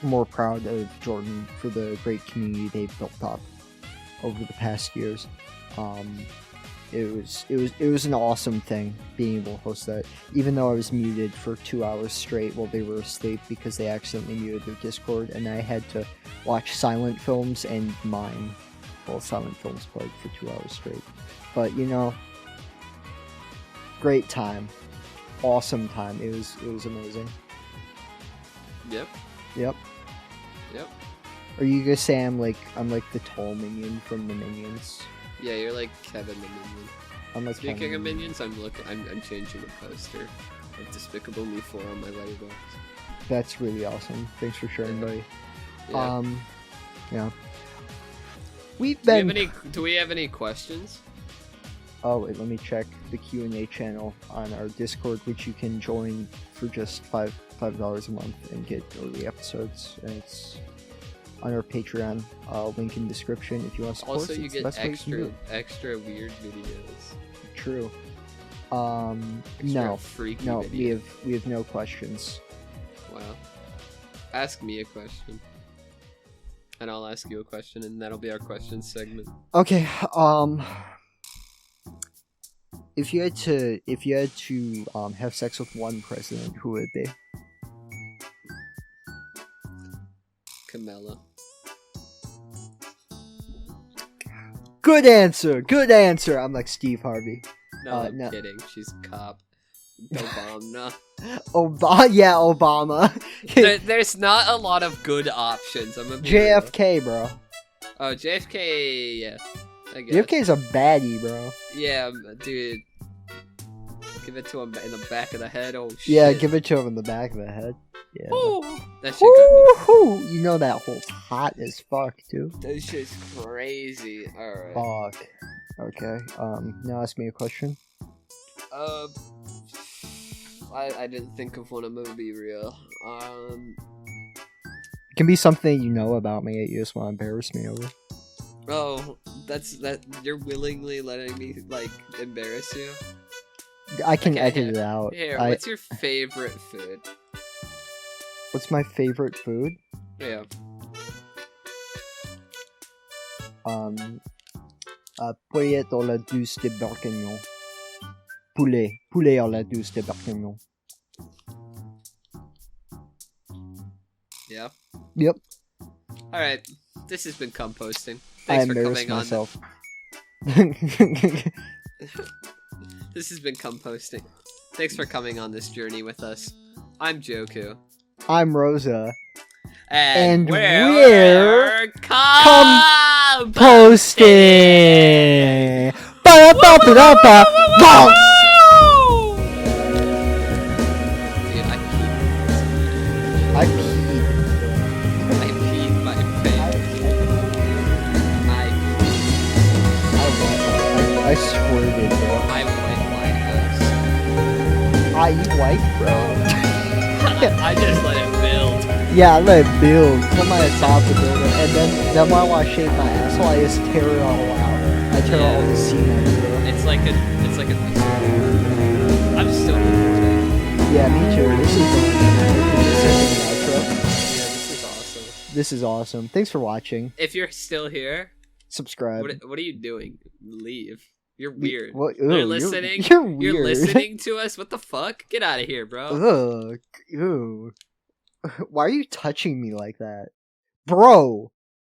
more proud of Jordan for the great community they've built up over the past years. It was an awesome thing being able to host that, even though I was muted for 2 hours straight while they were asleep because they accidentally muted their Discord, and I had to watch silent films and mime while silent films played for 2 hours straight. But great time, awesome time. It was amazing. Yep. Are you gonna say I'm like the tall minion from the Minions? Yeah, you're like Kevin the Minion. I'm like Speaking of Minions, I'm changing the poster of Despicable Me 4 on my Letterboxd. That's really awesome. Thanks for sharing, buddy. Yeah. Yeah. Do we have any questions? Oh wait, let me check the Q&A channel on our Discord, which you can join for just $5 a month and get early episodes. And it's on our Patreon, link in description if you want to support us. Also, you get extra weird videos. True. Freaky no, videos. we have no questions. Wow. Ask me a question, and I'll ask you a question, and that'll be our question segment. Okay. If you had to have sex with one president, who would it be? Camilla. Good answer. I'm like Steve Harvey. No, I'm kidding. She's a cop. Obama. Obama. There's not a lot of good options. JFK, bro. Oh, JFK, yeah. I guess. JFK's a baddie, bro. Yeah, dude. Give it to him in the back of the head. Oh shit. Yeah, give it to him in the back of the head. Yeah. Ooh, that shit got me. You know that hole's hot as fuck, too. That shit's crazy. Alright. Fuck. Okay. Now ask me a question. I didn't think of one. I'm gonna be real. It can be something you know about me that you just want to embarrass me over. Oh, that you're willingly letting me like embarrass you. I can edit it out. Here, what's your favorite food? What's my favorite food? Yeah. Poulet à la douce de Bourguignon. Poulet à la douce de Bourguignon. Yeah. Yep. All right. This has been composting. I Thanks for embarrassed coming myself. This has been composting. Thanks for coming on this journey with us. I'm Joku. I'm Rosa. And we're composting. Dude, I peed my pants. I squirted, bro. I went like this. You white, bro? I just let it build. Yeah, I let it build. Come on top of the building. And then when I want to shave my asshole, I just tear it all out. I tear all the semen, bro. It's like a I'm still Yeah, me too. This is the outro. Yeah, this is awesome. This is awesome. Thanks for watching. If you're still here, subscribe. What are you doing? Leave. You're weird. You're listening. You're weird. You're listening to us. What the fuck? Get out of here, bro. Ugh. Ew. Why are you touching me like that, bro?